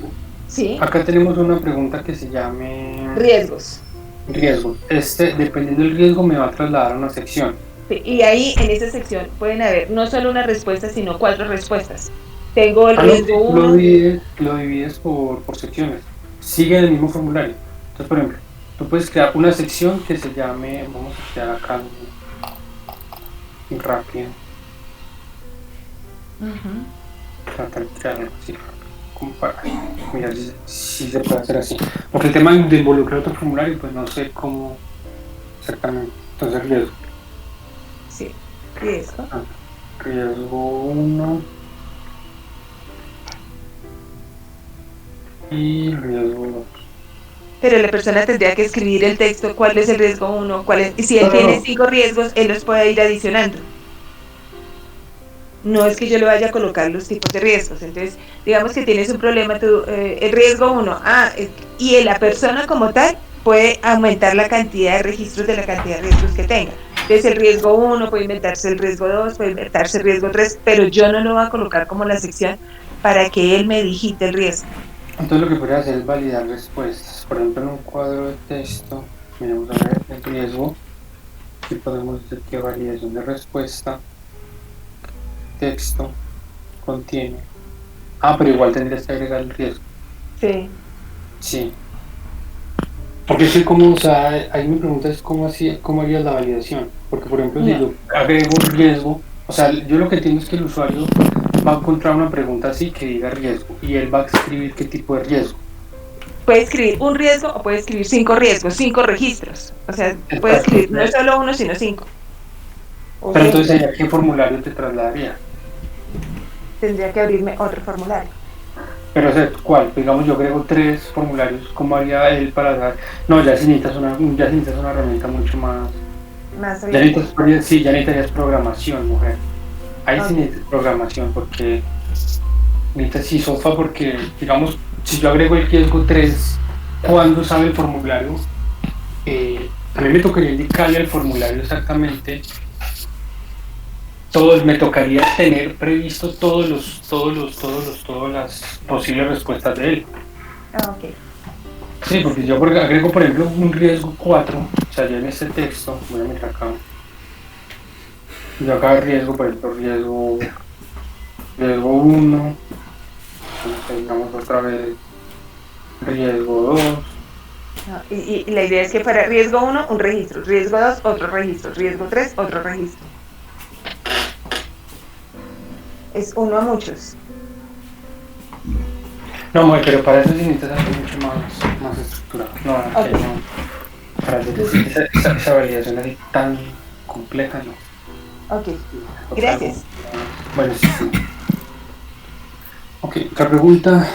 Sí. acá tenemos una pregunta que se llame Riesgos. riesgos. Dependiendo del riesgo, me va a trasladar a una sección. Sí, y ahí en esa sección pueden haber no solo una respuesta, sino 4 respuestas. Tengo el No, riesgo lo 1. divides por secciones. Sigue el mismo formulario. Entonces, por ejemplo, tú puedes crear una sección que se llame, vamos a crear acá rápido. Tratar de crearlo así, como para mirar si se puede hacer así. Porque el tema de involucrar otro formulario, pues no sé cómo exactamente. Entonces, riesgo. Sí, riesgo. Riesgo 1 y riesgo 2. Pero la persona tendría que escribir el texto, cuál es el riesgo 1, cuál es, y si él tiene 5 riesgos, él los puede ir adicionando. No es que yo le vaya a colocar los tipos de riesgos. Entonces, digamos que tienes un problema, el riesgo 1, y la persona como tal puede aumentar la cantidad de registros de la cantidad de riesgos que tenga. Entonces, el riesgo 1 puede inventarse el riesgo 2, puede inventarse el riesgo 3, pero yo no lo voy a colocar como la sección para que él me digite el riesgo. Entonces, lo que podría hacer es validar respuestas. Por ejemplo, en un cuadro de texto, miremos a ver el riesgo. Aquí podemos decir que validación de respuesta, texto, contiene. Pero igual tendrías que agregar el riesgo. Sí. Sí. Porque soy como, o sea, ahí mi pregunta es cómo harías la validación. Porque, por ejemplo, si yo agrego un riesgo, o sea, yo lo que entiendo es que el usuario va a encontrar una pregunta así que diga riesgo y él va a escribir qué tipo de riesgo. Puede escribir un riesgo o puede escribir 5 riesgos, 5 registros. O sea, puede escribir no solo 1, sino 5. Pero entonces, ¿a qué formulario te trasladaría? Tendría que abrirme otro formulario. Pero, o sea, ¿cuál? Digamos, yo agrego 3 formularios. ¿Cómo haría él para dar? No, ya necesitas una herramienta mucho más. Más Ya necesitarías programación, mujer. Ahí sí necesitas programación, porque necesitas ISOFA, porque, digamos, si yo agrego el riesgo 3, ¿cuándo sabe el formulario? A mí me tocaría indicarle al formulario exactamente. Me tocaría tener previsto todas las posibles respuestas de él. Ok. Sí, porque yo agrego, por ejemplo, un riesgo 4, o sea, yo en este texto, voy a meter acá, yo acá riesgo, por ejemplo, riesgo 1, digamos otra vez, riesgo 2. Y la idea es que para riesgo 1, un registro, riesgo 2, otro registro, riesgo 3, otro registro. Es uno a muchos. No, pero para eso sí necesitas algo mucho más estructurado. No, para esa validación así tan compleja, no. Ok, gracias. Bueno, sí. Ok, otra pregunta.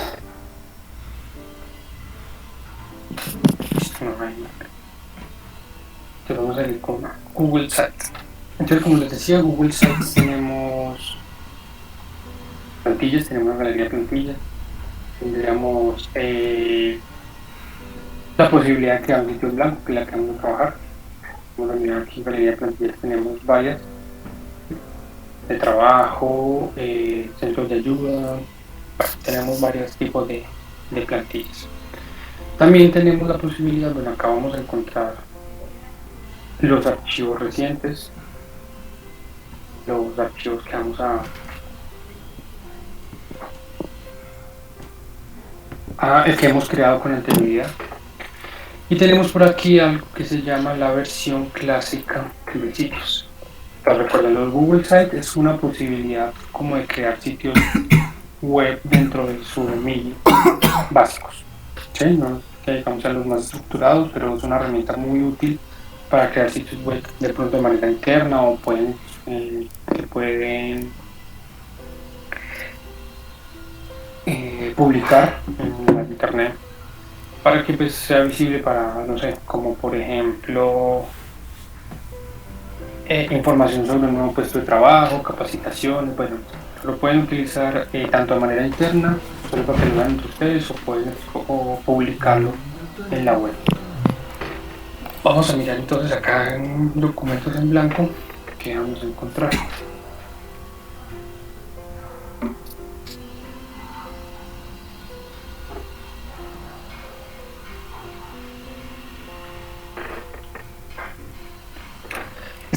Entonces vamos a ir con Google Sites. Entonces, como les decía, Google Sites tenemos plantillas, tenemos una galería de plantillas. Tendríamos la posibilidad de crear un sitio en blanco, que es la que vamos a trabajar. Vamos a mirar aquí en galería de plantillas, tenemos varias de trabajo, centros de ayuda, tenemos varios tipos de plantillas. También tenemos la posibilidad, bueno, acá vamos a encontrar los archivos recientes, los archivos que vamos el que hemos creado con anterioridad. Y tenemos por aquí algo que se llama la versión clásica de sitios. Recuerden, los Google Sites es una posibilidad como de crear sitios web dentro de su dominio básicos. ¿Sí? No que digamos a los más estructurados, pero es una herramienta muy útil para crear sitios web de pronto de manera interna o pueden publicar en la internet para que pues, sea visible para, no sé, como por ejemplo información sobre un nuevo puesto de trabajo, capacitaciones, bueno, lo pueden utilizar tanto de manera interna, solo para que lo vean entre ustedes, o publicarlo en la web. Vamos a mirar entonces acá en documentos en blanco que vamos a encontrar.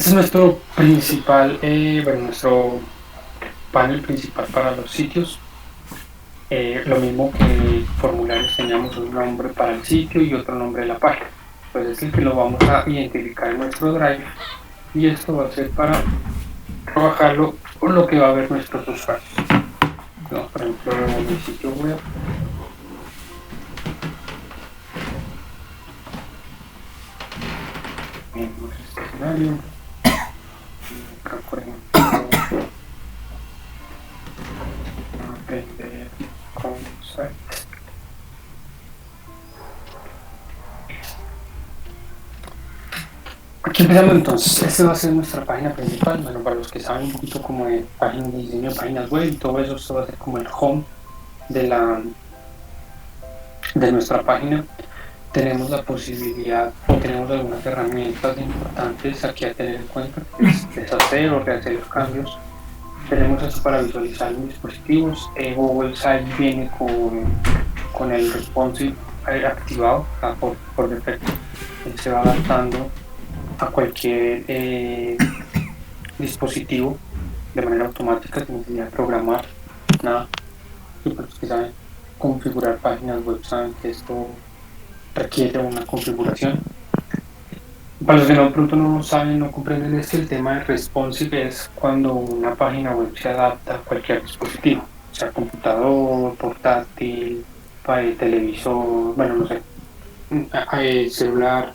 Este es nuestro principal, nuestro panel principal para los sitios. Lo mismo que formularios, teníamos un nombre para el sitio y otro nombre de la página. Pues es el que lo vamos a identificar en nuestro Drive, y esto va a ser para trabajarlo con lo que va a ver nuestros usuarios. No, por ejemplo, en el sitio web. Tenemos este escenario. Acá, por ejemplo, aprender con sites. Aquí empezamos entonces. Esta va a ser nuestra página principal. Bueno, para los que saben un poquito como de páginas de diseño de páginas web y todo eso, esto va a ser como el home de nuestra página. Tenemos la posibilidad o tenemos algunas herramientas importantes aquí a tener en cuenta: deshacer o rehacer los cambios. Tenemos esto para visualizar los dispositivos. Google Sites viene con el responsive activado por defecto. Él se va adaptando a cualquier dispositivo de manera automática, sin necesidad de programar nada. Y para los que saben configurar páginas web saben que esto requiere una configuración. Para los que no, pronto no saben, no comprenden, es que el tema de responsive es cuando una página web se adapta a cualquier dispositivo, sea computador, portátil, televisor, bueno, no sé, celular,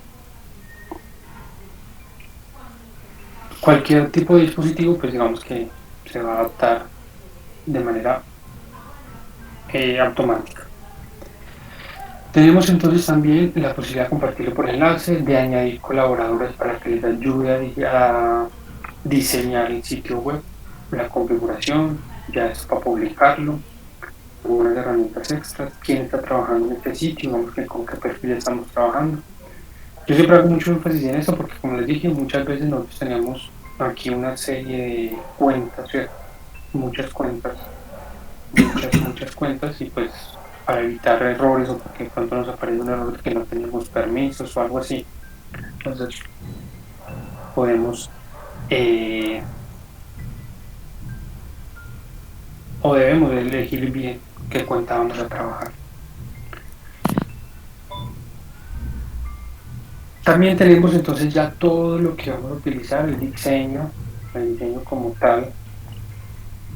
cualquier tipo de dispositivo, pues digamos que se va a adaptar de manera automática. Tenemos entonces también la posibilidad de compartirlo por enlace, de añadir colaboradores para que les ayude a diseñar el sitio web, la configuración, ya es para publicarlo, algunas herramientas extras, quién está trabajando en este sitio, vamos que con qué perfil estamos trabajando. Yo siempre hago mucho énfasis en esto porque, como les dije, muchas veces nosotros tenemos aquí una serie de cuentas, ¿cierto? Muchas cuentas, y pues para evitar errores o porque de pronto nos aparece un error que no tenemos permisos o algo así, entonces podemos o debemos elegir bien qué cuenta vamos a trabajar. También tenemos entonces ya todo lo que vamos a utilizar, el diseño como tal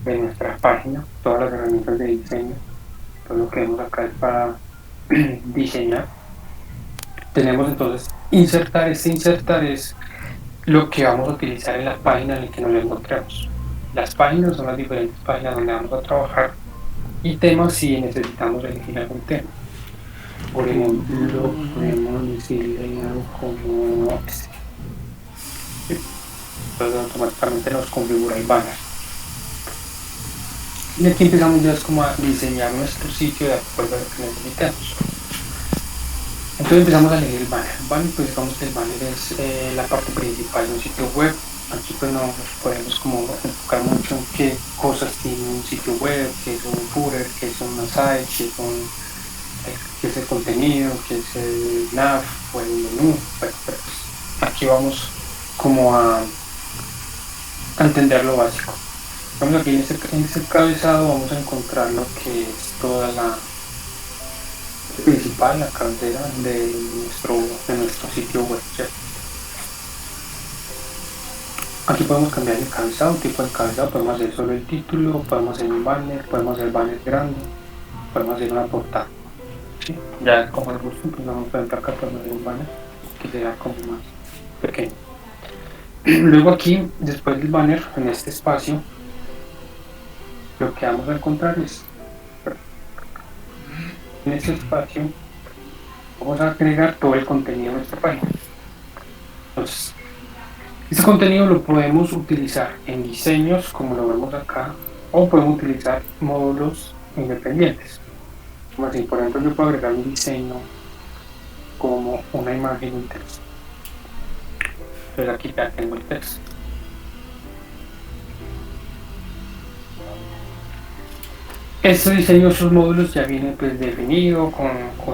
de nuestra página, todas las herramientas de diseño. Todo lo que vemos acá es para diseñar. Tenemos entonces insertar. Insertar es lo que vamos a utilizar en la página en la que nos encontremos. Las páginas son las diferentes páginas donde vamos a trabajar, y temas si necesitamos elegir algún tema. Por ejemplo, podemos decirle algo como este. Entonces automáticamente nos configura el banner. Y aquí empezamos ya como a diseñar nuestro sitio de acuerdo a lo que necesitamos. Entonces empezamos a elegir el banner. Pues digamos que el banner es la parte principal de un sitio web. Aquí pues nos podemos como enfocar mucho en qué cosas tiene un sitio web, qué es un footer, qué es una site, qué es el contenido, qué es el nav o el menú. Bueno, pues aquí vamos como a entender lo básico. Vamos aquí en este cabezado vamos a encontrar lo que es toda la principal, la cabecera de nuestro sitio web, ¿cierto? Aquí podemos cambiar el encabezado, tipo de encabezado, podemos hacer solo el título, podemos hacer un banner, podemos hacer banner grande, podemos hacer una portada, ¿sí? Ya como el gusto, pues vamos a entrar acá, podemos hacer un banner que sea como más pequeño. Luego aquí, después del banner, en este espacio, lo que vamos a encontrar es, en este espacio vamos a agregar todo el contenido de nuestra página. Entonces, este contenido lo podemos utilizar en diseños, como lo vemos acá, o podemos utilizar módulos independientes. Como así, por ejemplo, yo puedo agregar un diseño como una imagen y un texto. Entonces aquí ya tengo el texto. Este diseño, sus módulos ya viene pues definido con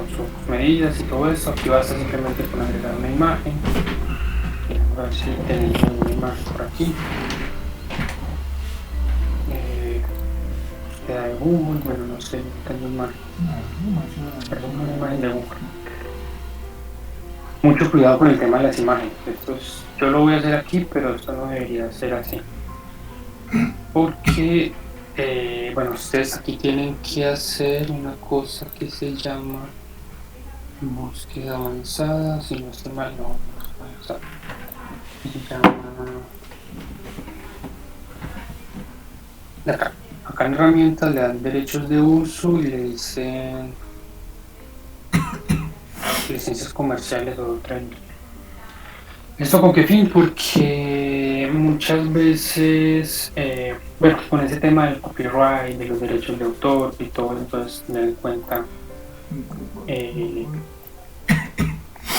sus medidas y todo eso. Aquí basta simplemente con agregar una imagen, vamos a ver si tenemos una imagen por aquí. Búsqueda de Google, bueno, no sé, tengo imagen. Perdón, una imagen de Google. Mucho cuidado con el tema de las imágenes. Yo lo voy a hacer aquí, pero esto no debería ser así. Porque, bueno, ustedes aquí tienen que hacer una cosa que se llama búsqueda avanzada, si no estoy mal, no, búsqueda avanzada. Se llama... Acá en herramientas le dan derechos de uso y le dicen licencias comerciales o otra industria. ¿Esto con qué fin? Porque muchas veces, bueno, con ese tema del copyright, de los derechos de autor y todo, entonces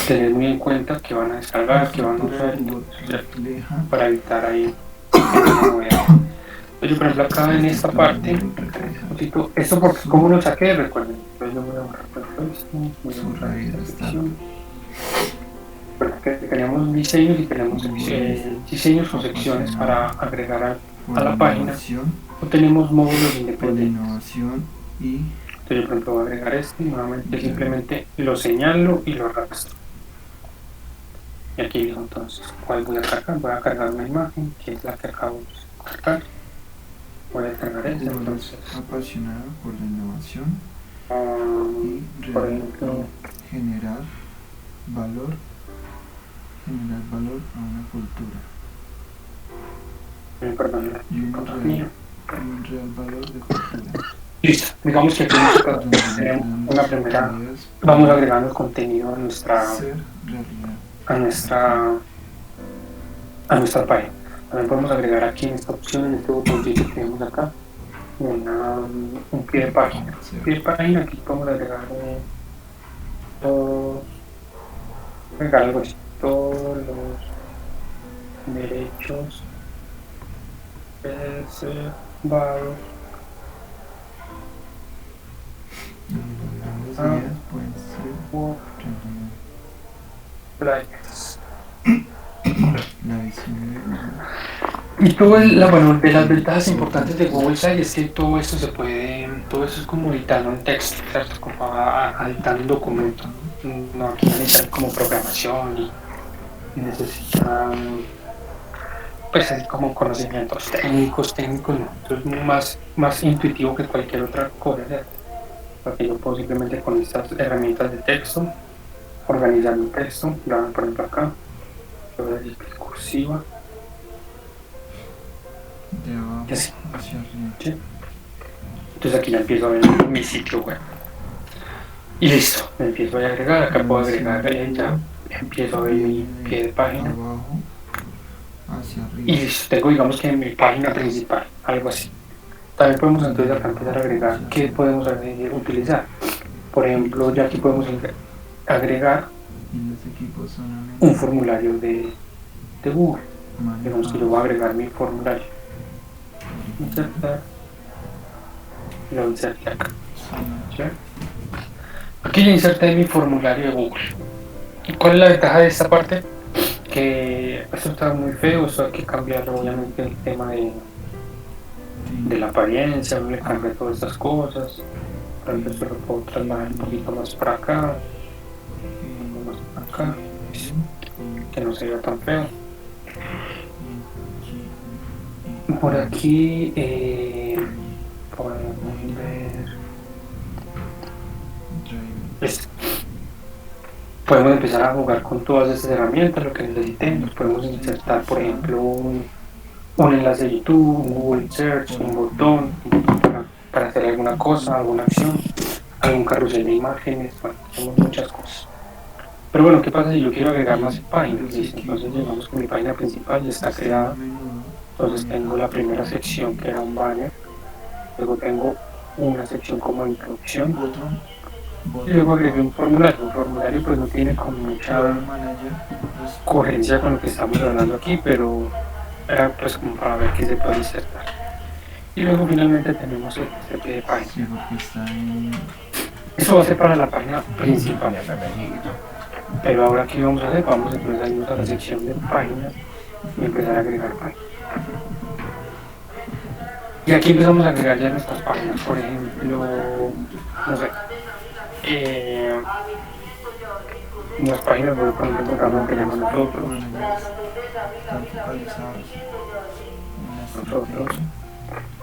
tener muy en cuenta que van a descargar, que van a usar, para evitar ahí una novedad. Yo, por ejemplo, acá en esta parte, esto porque como lo saqué, recuerden, entonces yo voy a borrar todo esto, voy a borrar esta sección. Bueno, que tenemos diseños y tenemos diseños o secciones para agregar a la página, o tenemos módulos independientes. Entonces yo, por ejemplo, voy a agregar este y nuevamente simplemente lo señalo y lo arrastro. Y aquí digo entonces cuál voy a cargar. Voy a cargar una imagen que es la que acabo de cargar. Voy a cargar esta, entonces. Apasionado por la innovación y por ejemplo, generar valor a una cultura. Perdón, Y un real valor de cultura. Listo, digamos que aquí tenemos una primera, vamos agregando contenido a nuestra página. También podemos agregar aquí en esta opción, en este botoncito que vemos acá, un pie de página. Pie de página, aquí podemos agregar algo así, todos los derechos reservados. Y bueno, de las ventajas importantes de Google Site es que todo esto es como editando un texto, ¿cierto? Como editando un documento. No, aquí necesitan como programación y necesitan pues como conocimientos técnicos no. Entonces es más intuitivo que cualquier otra cosa, ¿cierto? Porque yo puedo simplemente con estas herramientas de texto organizar mi texto. Lo voy a poner acá, lo voy a decir cursiva de abajo y así. Hacia arriba. ¿Sí? Entonces aquí ya empiezo a ver mi sitio web y listo, me empiezo a agregar. Acá puedo agregar, ya empiezo a ver mi pie de página Abajo hacia arriba. y listo, tengo digamos que mi página principal, algo así. También podemos entonces acá empezar a agregar qué podemos utilizar. Por ejemplo, ya aquí podemos agregar un formulario de Google. Digamos que yo voy a agregar mi formulario. Insertar. Lo inserté acá. ¿Sí? Aquí ya inserté mi formulario de Google. ¿Y cuál es la ventaja de esta parte? Que esto está muy feo, esto hay que cambiarlo, obviamente, el tema de la apariencia, no le cambia todas estas cosas. Por ejemplo, esto lo puedo trasladar un poquito más para acá, que no se vea tan feo. Por aquí podemos ver esto. Podemos empezar a jugar con todas estas herramientas, lo que necesitemos. Podemos insertar, por ejemplo, un enlace de YouTube, un Google Search, un botón para hacer alguna cosa, alguna acción, algún carrusel de imágenes. Bueno, tenemos muchas cosas. Pero bueno, ¿qué pasa si yo quiero agregar más páginas? Entonces llegamos con mi página principal, ya está creada. Entonces tengo la primera sección que era un banner, luego tengo una sección como introducción y luego agregué un formulario. Un formulario pues no tiene como mucha coherencia con lo que estamos hablando aquí, pero era pues como para ver qué se puede insertar. Y luego finalmente tenemos el pie de página. Eso va a ser para la página principal. Pero ahora, ¿qué vamos a hacer? Vamos entonces a irnos a la sección de páginas y empezar a agregar páginas. Y aquí empezamos a agregar ya nuestras páginas, por ejemplo, no sé, unas páginas, por ejemplo, el programa que llamamos nosotros,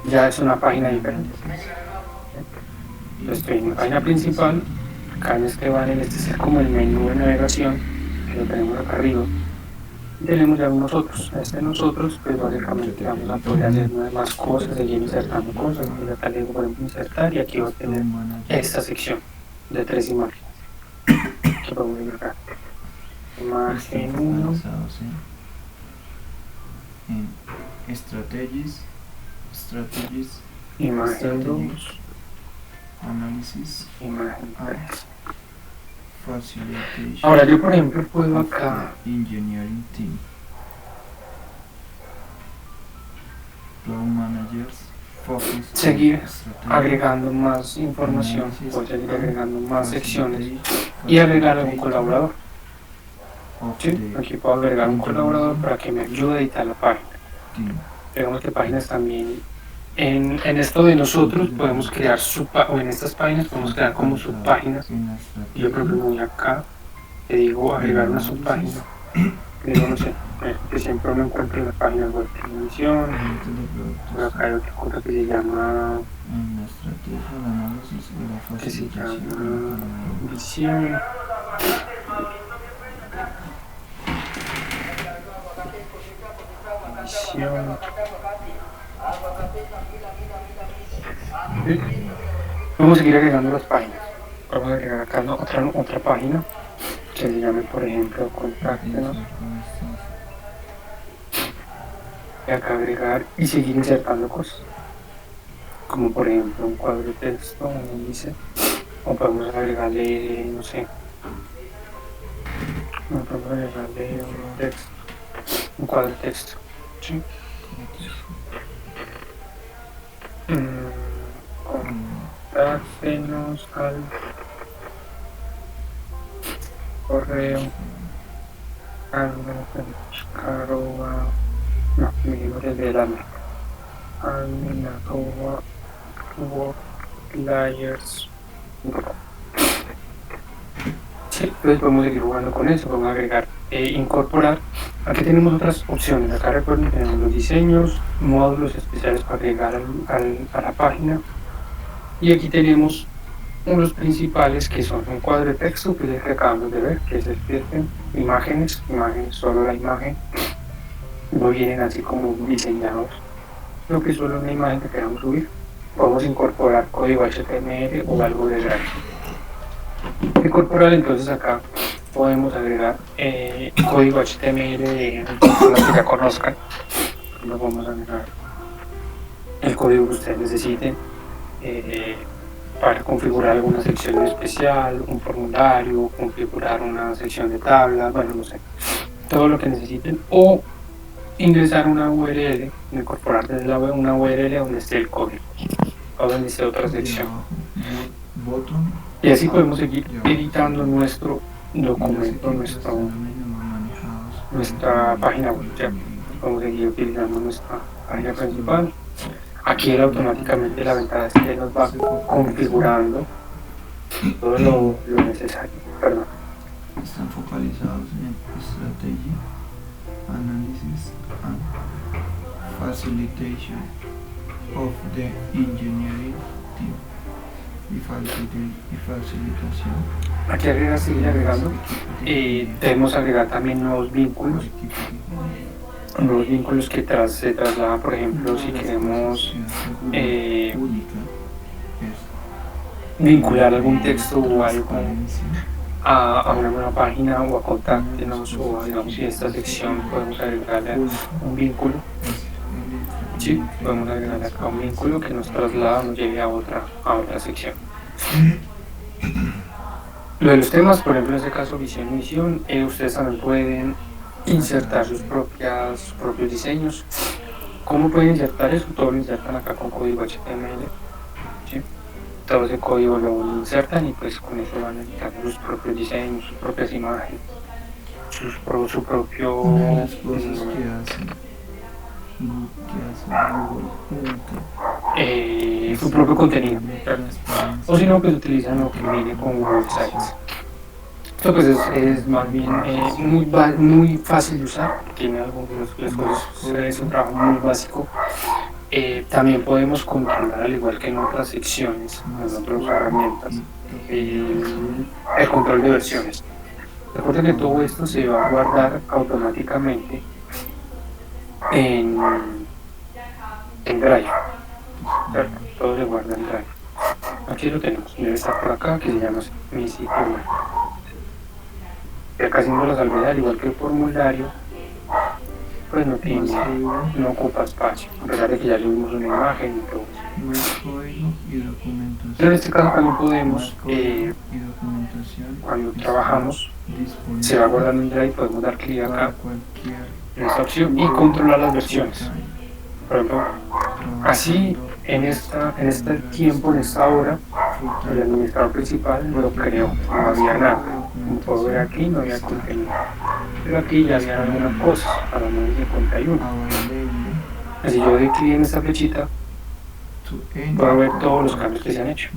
ya es una página diferente. Entonces estoy en la página principal, acá en este panel, este es como el menú de navegación, que lo tenemos acá arriba. Y tenemos ya nosotros, nosotros, pues básicamente vamos a poder hacer más cosas, seguir insertando cosas, y acá le digo por ejemplo insertar, y aquí va a tener esta sección de 3 imágenes, que podemos ir acá. Imagen 1, en strategies, imagen 2, análisis, imagen 3. facilitation. Ahora yo por ejemplo puedo acá Engineering team. Flow managers. Focus seguir on strategy, agregando más información, analysis, puedo seguir agregando más secciones facilitate- y agregar a un colaborador. of ¿Sí? the Aquí puedo agregar un colaborador para que me ayude a editar la página. team. Digamos que páginas también, en esto de nosotros podemos crear o en estas páginas podemos crear como subpáginas. En la Yo por ejemplo voy acá, le digo agregar una subpágina, le digo no sé, que siempre uno encuentra en las páginas web de televisión, por acá hay otra cosa que se llama, En la estrategia, el análisis y la que se facilitación. llama visión. Visión. ¿Sí? Vamos a seguir agregando las páginas. Vamos a agregar acá otra página que se llame, por ejemplo, contáctenos. Y acá agregar y seguir insertando cosas. Como por ejemplo un cuadro de texto, un índice. O podemos agregarle, no sé. Podemos agregarle un texto. Un cuadro de texto. ¿Sí? Contáctenos al correo arroba, no, mínimo desde la arroba workliers.com. Sí, entonces podemos seguir jugando con eso, podemos agregar incorporar. Aquí tenemos otras opciones, acá recuerden que tenemos los diseños, módulos especiales para agregar a la página, y aquí tenemos unos principales que son un cuadro de texto, que es el que acabamos de ver, que es el que imágenes, solo la imagen, no vienen así como diseñados, lo que es solo una imagen que queramos subir. Podemos incorporar código HTML o algo de Drive. Incorporar, entonces acá podemos agregar código HTML de personas que ya conozcan. Nos vamos a agregar el código que ustedes necesiten para configurar alguna sección especial, un formulario, configurar una sección de tablas, bueno, no sé, todo lo que necesiten, o ingresar una URL, incorporar desde la web una URL donde esté el código o donde esté otra sección. Y así podemos seguir editando nuestro documento, nuestra página web. Ya podemos seguir utilizando nuestra página principal. Aquí él automáticamente, la ventaja es que nos va configurando todo lo necesario. Perdón. Están focalizados en estrategia, análisis and facilitation of the engineering team y facilitación. Aquí agrega, sigue agregando. Debemos agregar también nuevos vínculos que se trasladan, por ejemplo, si queremos vincular algún texto o algo a una nueva página o a contáctenos, o digamos si esta sección podemos agregarle un vínculo. Sí, podemos agregarle acá un vínculo que nos traslada, nos lleve a otra sección. Lo de los temas, por ejemplo, en este caso visión y misión, ustedes también pueden insertar sus propios diseños. ¿Cómo pueden insertar eso? Todo lo insertan acá con código HTML. ¿Sí? todo ese código lo insertan y pues con eso van editando sus propios diseños, sus propias imágenes, su propio Una de las cosas que hace Google su propio contenido, o si no, pues utilizan lo que viene con Google Sites. Esto pues es más bien muy fácil de usar, tiene algunas cosas, es un trabajo muy básico. También podemos controlar, al igual que en otras secciones, en otras herramientas, el control de versiones. Recuerden que todo esto se va a guardar automáticamente en Drive. ¿Cierto? Todo se guarda en Drive. Aquí lo tenemos, debe estar por acá, que se llama mi sitio web. Ya casi no lo salvé, al igual que el formulario, pues no ocupa espacio, a pesar de que ya subimos una imagen y todo. Pero en este caso también podemos, cuando trabajamos, se va guardando en Drive, podemos dar clic acá en esta opción y controlar las versiones. Por ejemplo, así en este tiempo, en esta hora, el administrador principal lo creó, no había nada. Como puedo ver aquí, no había contenido. Pero aquí ya había algunas cosas para 951. Así yo doy clic en esta flechita, puedo ver todos los cambios que se han hecho.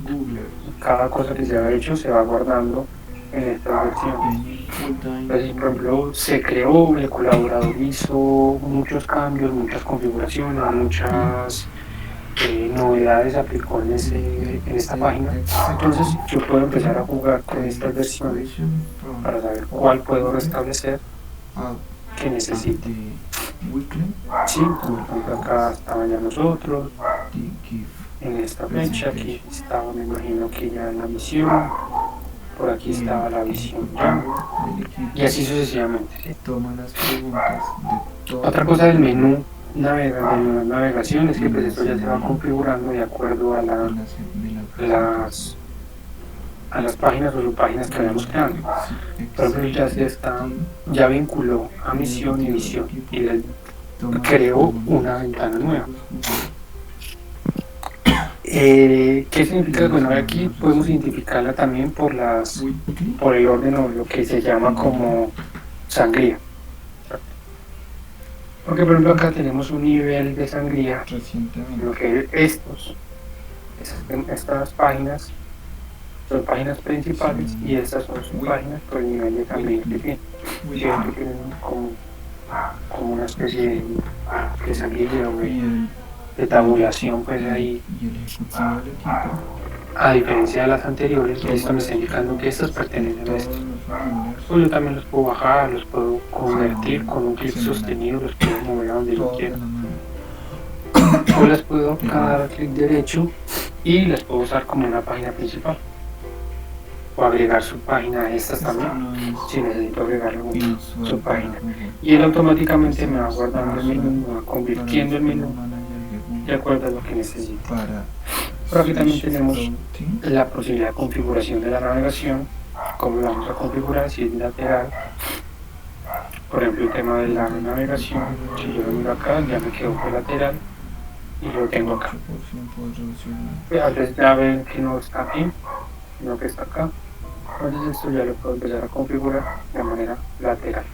Cada cosa que se ha hecho se va guardando en estas versiones. Entonces, por ejemplo, se creó, el colaborador hizo muchos cambios, muchas configuraciones, muchas novedades aplicó en esta página. Entonces yo puedo empezar a jugar con estas versiones para saber cuál puedo restablecer que necesite. Sí, por ejemplo, acá estaban ya nosotros, en esta fecha, aquí estaba, me imagino que ya en la misión, por aquí estaba la visión ya, y así sucesivamente. ¿Sí? Otra cosa del menú de la navegación es que pues esto ya se va configurando de acuerdo a las páginas o subpáginas que vayamos creando. Por ejemplo, ya vinculó a misión y visión y le creó una ventana nueva. ¿Qué significa? Bueno, aquí podemos identificarla también por el orden o lo que se llama como sangría. Porque por ejemplo acá tenemos un nivel de sangría, lo que estas páginas son páginas principales y estas son sus páginas por el nivel de sangría que tienen. Siempre tienen como una especie de sangría o de tabulación, pues ahí, a diferencia de las anteriores, esto me está indicando que estas pertenecen a estos. Pues yo también los puedo bajar, los puedo convertir con un clic sostenido, los puedo mover a donde yo quiera. O las puedo acá dar clic derecho y las puedo usar como una página principal. O agregar su página a estas también, si necesito agregarle su página. Y él automáticamente me va guardando el menú, me va convirtiendo el menú de acuerdo a lo que necesite. Por aquí también tenemos la posibilidad de configuración de la navegación, cómo lo vamos a configurar, si es lateral. Por ejemplo, el tema de la navegación, si yo lo miro acá, ya me quedo por lateral y lo tengo acá. A veces ya ven que no está aquí, sino que está acá. Entonces esto ya lo puedo empezar a configurar de manera lateral.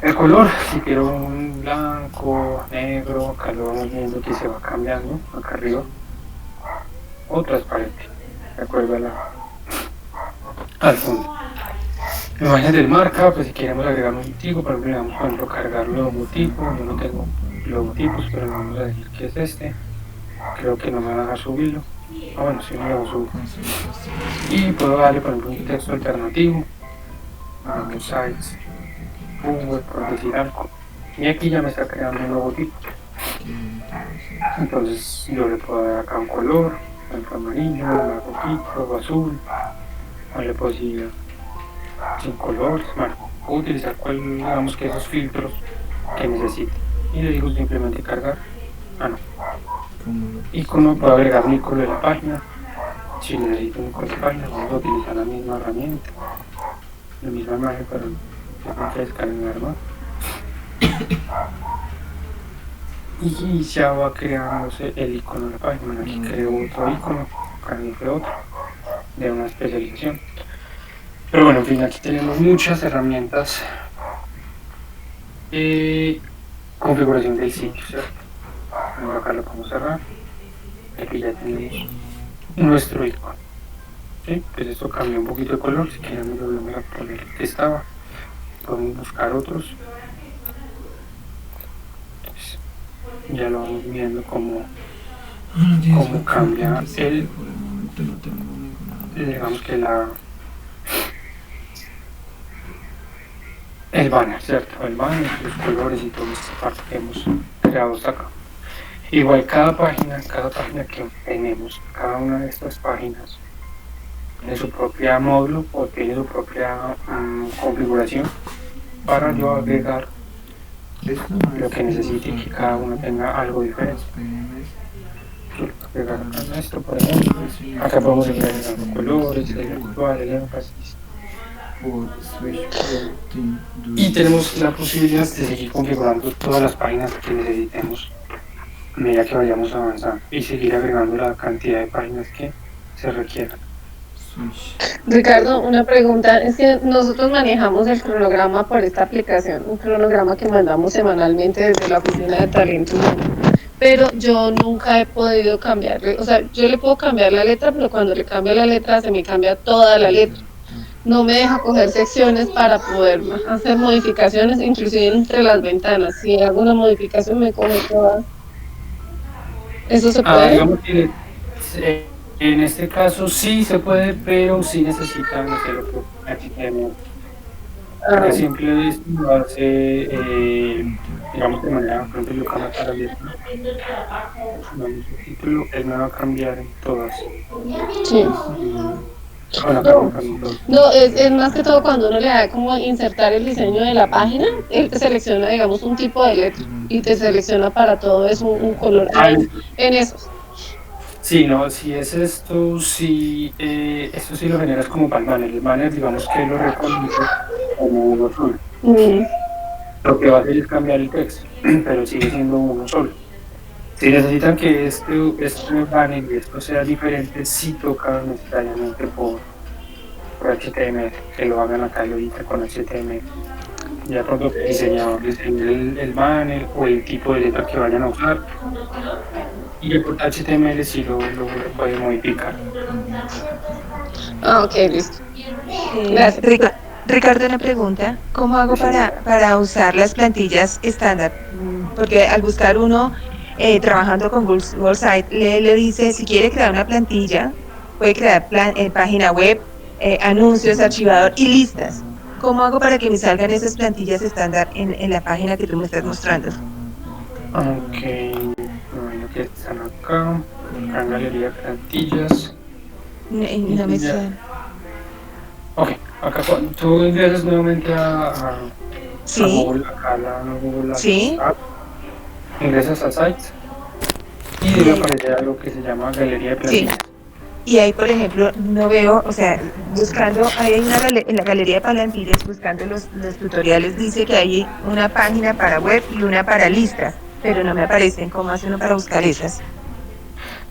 El color, si quiero un blanco, negro, acá lo vamos viendo que se va cambiando, acá arriba, o transparente, de acuerdo al fondo. Imágenes del marca, pues si queremos agregar un logotipo, por ejemplo, le vamos a ejemplo, cargar logotipo, yo no tengo logotipos, pero le vamos a decir que es este, creo que no me va a dejar subirlo, bueno, sí me lo voy a subir. Y puedo darle, por ejemplo, un texto alternativo, los sites, Google, por decir algo, y aquí ya me está creando un logotipo. Entonces yo le puedo dar acá un color, blanco, amarillo, rojo, azul, o le puedo decir sin colores, bueno, puedo utilizar digamos que esos filtros que necesite, y le digo simplemente cargar, icono, puedo agregar un icono de la página, si necesito un icono de la página, vamos a utilizar la misma herramienta, la misma imagen para que descargar más. y ya va creándose el icono de la página. Bueno, aquí creo otro icono, acá creo otro, de una especialización. Pero bueno, en fin, aquí tenemos muchas herramientas. Configuración del sitio, ¿cierto? Bueno, acá lo podemos cerrar. Aquí ya tenemos nuestro icono. ¿Sí? Pues esto cambió un poquito de color. Si queremos lo volvemos a poner el que estaba. Podemos buscar otros. Entonces, ya lo vamos viendo cómo cambia digamos que el banner, ¿cierto? El banner, los colores y toda esta parte que hemos creado hasta acá. Igual cada página que tenemos, cada una de estas páginas tiene su propia módulo o tiene su propia configuración para yo agregar lo que necesite y que cada uno tenga algo diferente. Agregar acá esto, por ejemplo, acá podemos ir agregando colores, el virtual, el énfasis. Y tenemos la posibilidad de seguir configurando todas las páginas que necesitemos a medida que vayamos avanzando y seguir agregando la cantidad de páginas que se requieran. Ricardo, una pregunta, es que nosotros manejamos el cronograma por esta aplicación, un cronograma que mandamos semanalmente desde la oficina de talento humano, pero yo nunca he podido cambiarle, o sea, yo le puedo cambiar la letra, pero cuando le cambio la letra se me cambia toda la letra. No me deja coger secciones para poder hacer modificaciones, inclusive entre las ventanas. Si hago una modificación me coge toda. ¿Eso se puede? Digamos que en este caso sí se puede, pero sí necesitan hacerlo por HTML. Porque siempre lo hace, digamos, de manera, por ejemplo, yo cambio para el título, él me va a cambiar en todas. Sí. No, es más que todo cuando uno le da como insertar el diseño de la página, él te selecciona, digamos, un tipo de letra y te selecciona para todo, es un color en esos. Sí, no, si es esto, sí, esto sí lo generas como para el banner. El banner, digamos que lo reconoce como uno solo. Lo que va a hacer es cambiar el texto, pero sigue siendo uno solo. Si necesitan que este banner y esto sea diferente, sí toca necesariamente por HTML, que lo hagan acá y lo editen con HTML. Ya pronto el diseñador diseñe el banner o el tipo de letra que vayan a usar. Y el HTML sí lo puede modificar. Ok, listo. Gracias. Ricardo, una pregunta. ¿Cómo hago para usar las plantillas estándar? Porque al buscar uno trabajando con Google Site, le dice si quiere crear una plantilla, puede crear página web, anuncios, archivador y listas. ¿Cómo hago para que me salgan esas plantillas estándar en la página que tú me estás mostrando? Ok, bueno, que están acá, en galería plantillas. No me suena. Ok, acá tú ingresas nuevamente a Google, acá Google App, ingresas a Sites y debe aparecer algo que se llama galería de plantillas. Y ahí, por ejemplo, no veo, o sea, buscando, ahí hay en la galería de plantillas, buscando los tutoriales, dice que hay una página para web y una para lista, pero no me aparecen. ¿Cómo hace uno para buscar esas?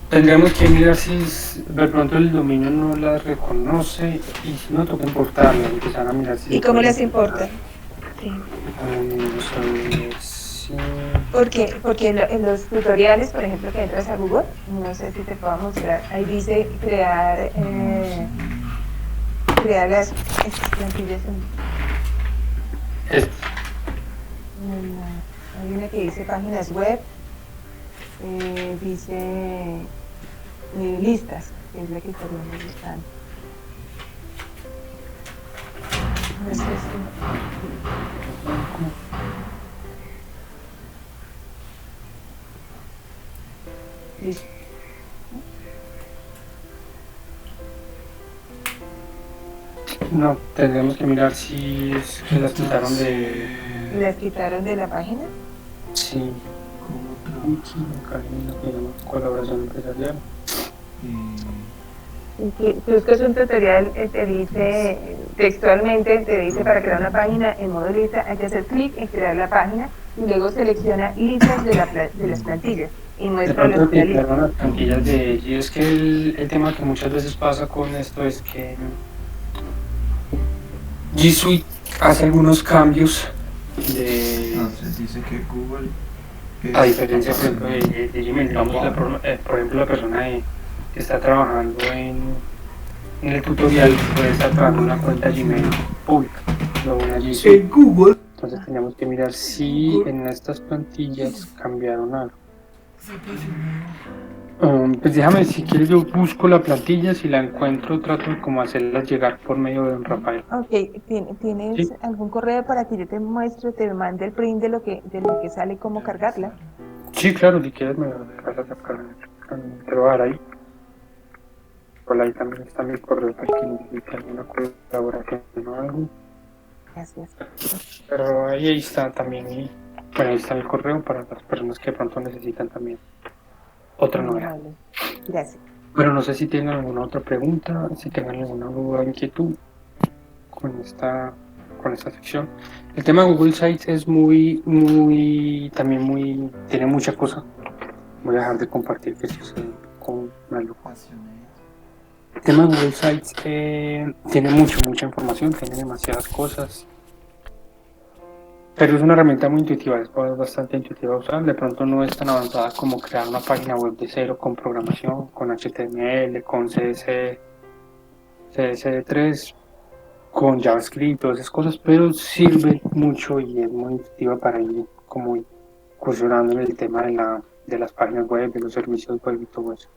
Tendríamos que mirar si de pronto el dominio no las reconoce y si no toca importarlas, empezar a mirar si... ¿Y cómo las importa? Sí. Porque en los tutoriales, por ejemplo, que entras a Google, no sé si te puedo mostrar, ahí dice crear las plantillas. Hay una que dice páginas web, dice listas, que es la que estaríamos buscando. No sé si... Listo. No, tendremos que mirar si es que las quitaron de... ¿Las quitaron de la página? Sí. Colaboración empresarial. Tú que es un tutorial, te dice textualmente, te dice para crear una página en modo lista hay que hacer clic en crear la página y luego selecciona listas de las plantillas y De muestra pronto las te listas. quedaron las plantillas de y es que el tema que muchas veces pasa con esto es que G Suite hace algunos cambios de Entonces dice que Google a diferencia por ejemplo de Gmail, digamos por ejemplo la persona que está trabajando en el tutorial puede estar trabajando en una cuenta Gmail pública, no una G Suite. Google. Entonces tenemos que mirar si en estas plantillas cambiaron algo. Pues déjame, si quieres yo busco la plantilla, si la encuentro trato de como hacerlas llegar por medio de don Rafael. Ok, ¿tienes Sí. algún correo para que yo te muestre, te mande el print de lo que sale, cómo cargarla? Sí, claro, si quieres me lo vas a sacar, te lo voy a dar ahí. Por ahí también está mi correo para que necesite alguna colaboración o algo. Gracias. Pero ahí está también, bueno, ahí está el correo para las personas que de pronto necesitan también otra novedad. Vale. Gracias. Bueno, no sé si tienen alguna otra pregunta, si tengan alguna duda o inquietud con esta sección. El tema de Google Sites es tiene mucha cosa. Voy a dejar de compartir que esto se con algo. El tema de Google Sites tiene mucha información, tiene demasiadas cosas. Pero es una herramienta muy intuitiva, es bastante intuitiva de usar. De pronto no es tan avanzada como crear una página web de cero con programación, con HTML, con CSS3, con JavaScript, todas esas cosas, pero sirve mucho y es muy intuitiva para ir como incursionando en el tema de las páginas web, de los servicios web y todo eso.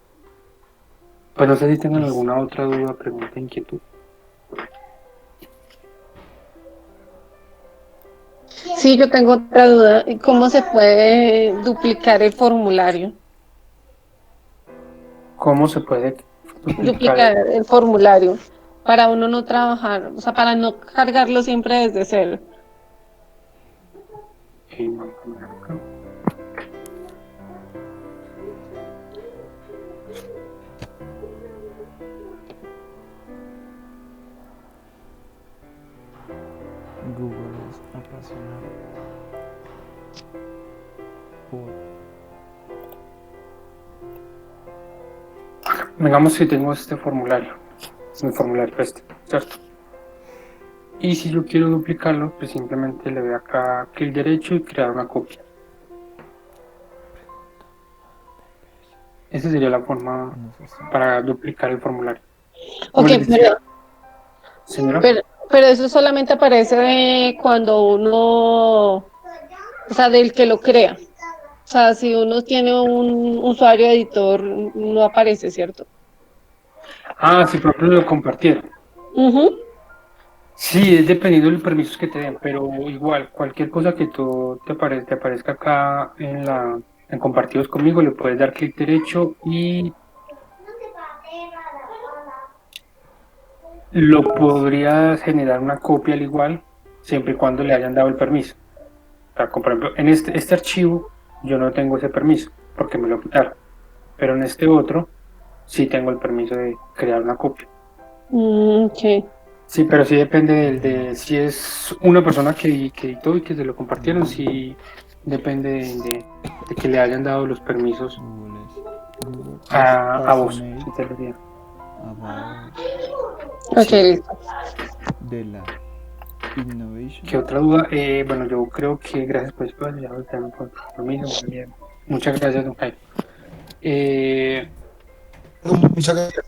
Pues no sé si tengan alguna otra duda, pregunta, inquietud. Sí, yo tengo otra duda. ¿Cómo se puede duplicar el formulario? ¿Cómo se puede Duplicar el formulario para uno no trabajar, o sea, para no cargarlo siempre desde cero. Google es apasionado por... Digamos que tengo este formulario, es mi formulario este, ¿cierto? Y si yo quiero duplicarlo, pues simplemente le doy acá clic derecho y crear una copia. Esa sería la forma para duplicar el formulario. Ok, Señora. Pero eso solamente aparece cuando uno, o sea, del que lo crea. O sea, si uno tiene un usuario editor, no aparece, ¿cierto? Ah, si por ejemplo lo compartieron. Sí, es dependiendo de los permisos que te den, pero igual, cualquier cosa que te aparezca acá en compartidos conmigo, le puedes dar clic derecho y lo podrías generar una copia al igual, siempre y cuando le hayan dado el permiso. O sea, por ejemplo, en este archivo yo no tengo ese permiso, porque me lo quitaron, pero en este otro sí tengo el permiso de crear una copia. Okay. Sí, pero sí depende de si es una persona que editó y que se lo compartieron, sí depende de que le hayan dado los permisos a vos. Si te lo digo. Okay. De la innovation. ¿Qué otra duda? Bueno, yo creo que gracias por esto, ya lo mismo, muy bien. Muchas gracias, don Jaime. Muchas gracias.